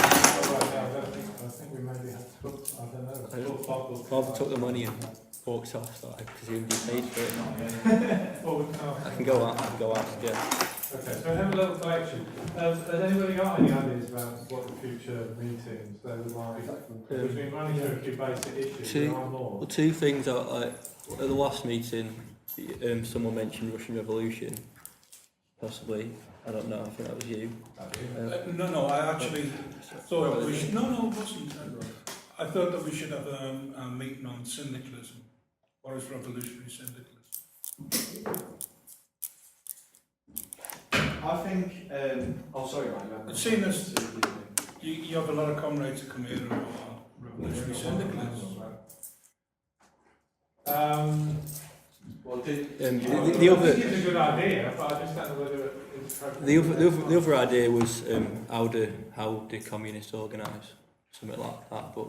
right, no, I think we maybe had to, I don't know. Bob took the money and walked off, so I presume he paid for it. Well, we can I can go out, yeah. Okay, so we have a little collection. Has anybody got any ideas about what the future meetings they would like? We've been running through a few basic issues, there are more. Well, two things are, like, at the last meeting, someone mentioned Russian Revolution, possibly. I don't know, I think that was you. No, I actually thought we should, no, it wasn't. I thought that we should have a meeting on syndicalism. What is revolutionary syndicalism? I think, oh sorry, Ryan. Seeing as you have a lot of comrades that come here who are revolutionary syndicalists. Well, The other, I think it's a good idea, but I just don't know whether it's appropriate. the other idea was how do communists organise, something like that. But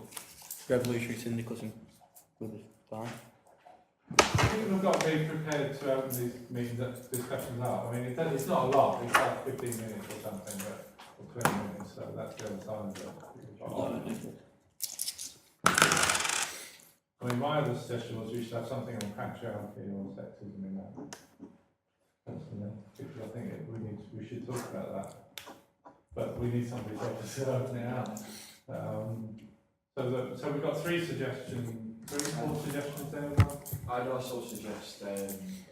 revolutionary syndicalism would be fine. I think we've got to be prepared to open these meetings, discussions up. I mean, it's not a lot, it's like 15 minutes or something, or 20 minutes, so that's the other side of it. I mean, my other suggestion was we should have something on patriarchy or sexism in that. Personally, because I think we should talk about that. But we need somebody to open it out. So we've got three suggestions. 4 suggestions there, Mark? I'd also suggest,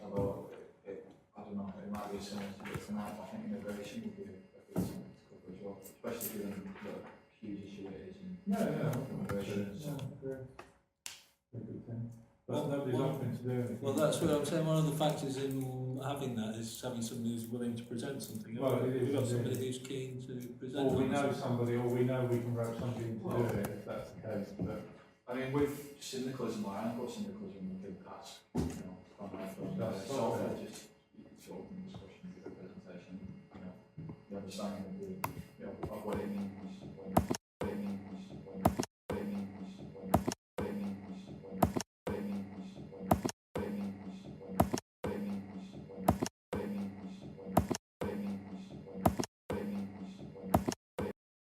although I don't know, it might be similar to it tonight, I think immigration would be a good thing to cover as well, especially given the huge issue it is in immigration. A good thing. But nobody's offering to do anything. Well, that's what I'm saying. One of the factors in having that is having somebody who's willing to present something. Well, it is, We've got indeed. somebody who's keen to present. Or we know something. somebody, or we know we can rope somebody to do it, if that's the case. But I mean, with syndicalism, or anarcho-syndicalism, I think that's, you know, quite nice. That's So, solid. just sort of discussion, give a presentation, you know, the understanding of the, you know, of what it means when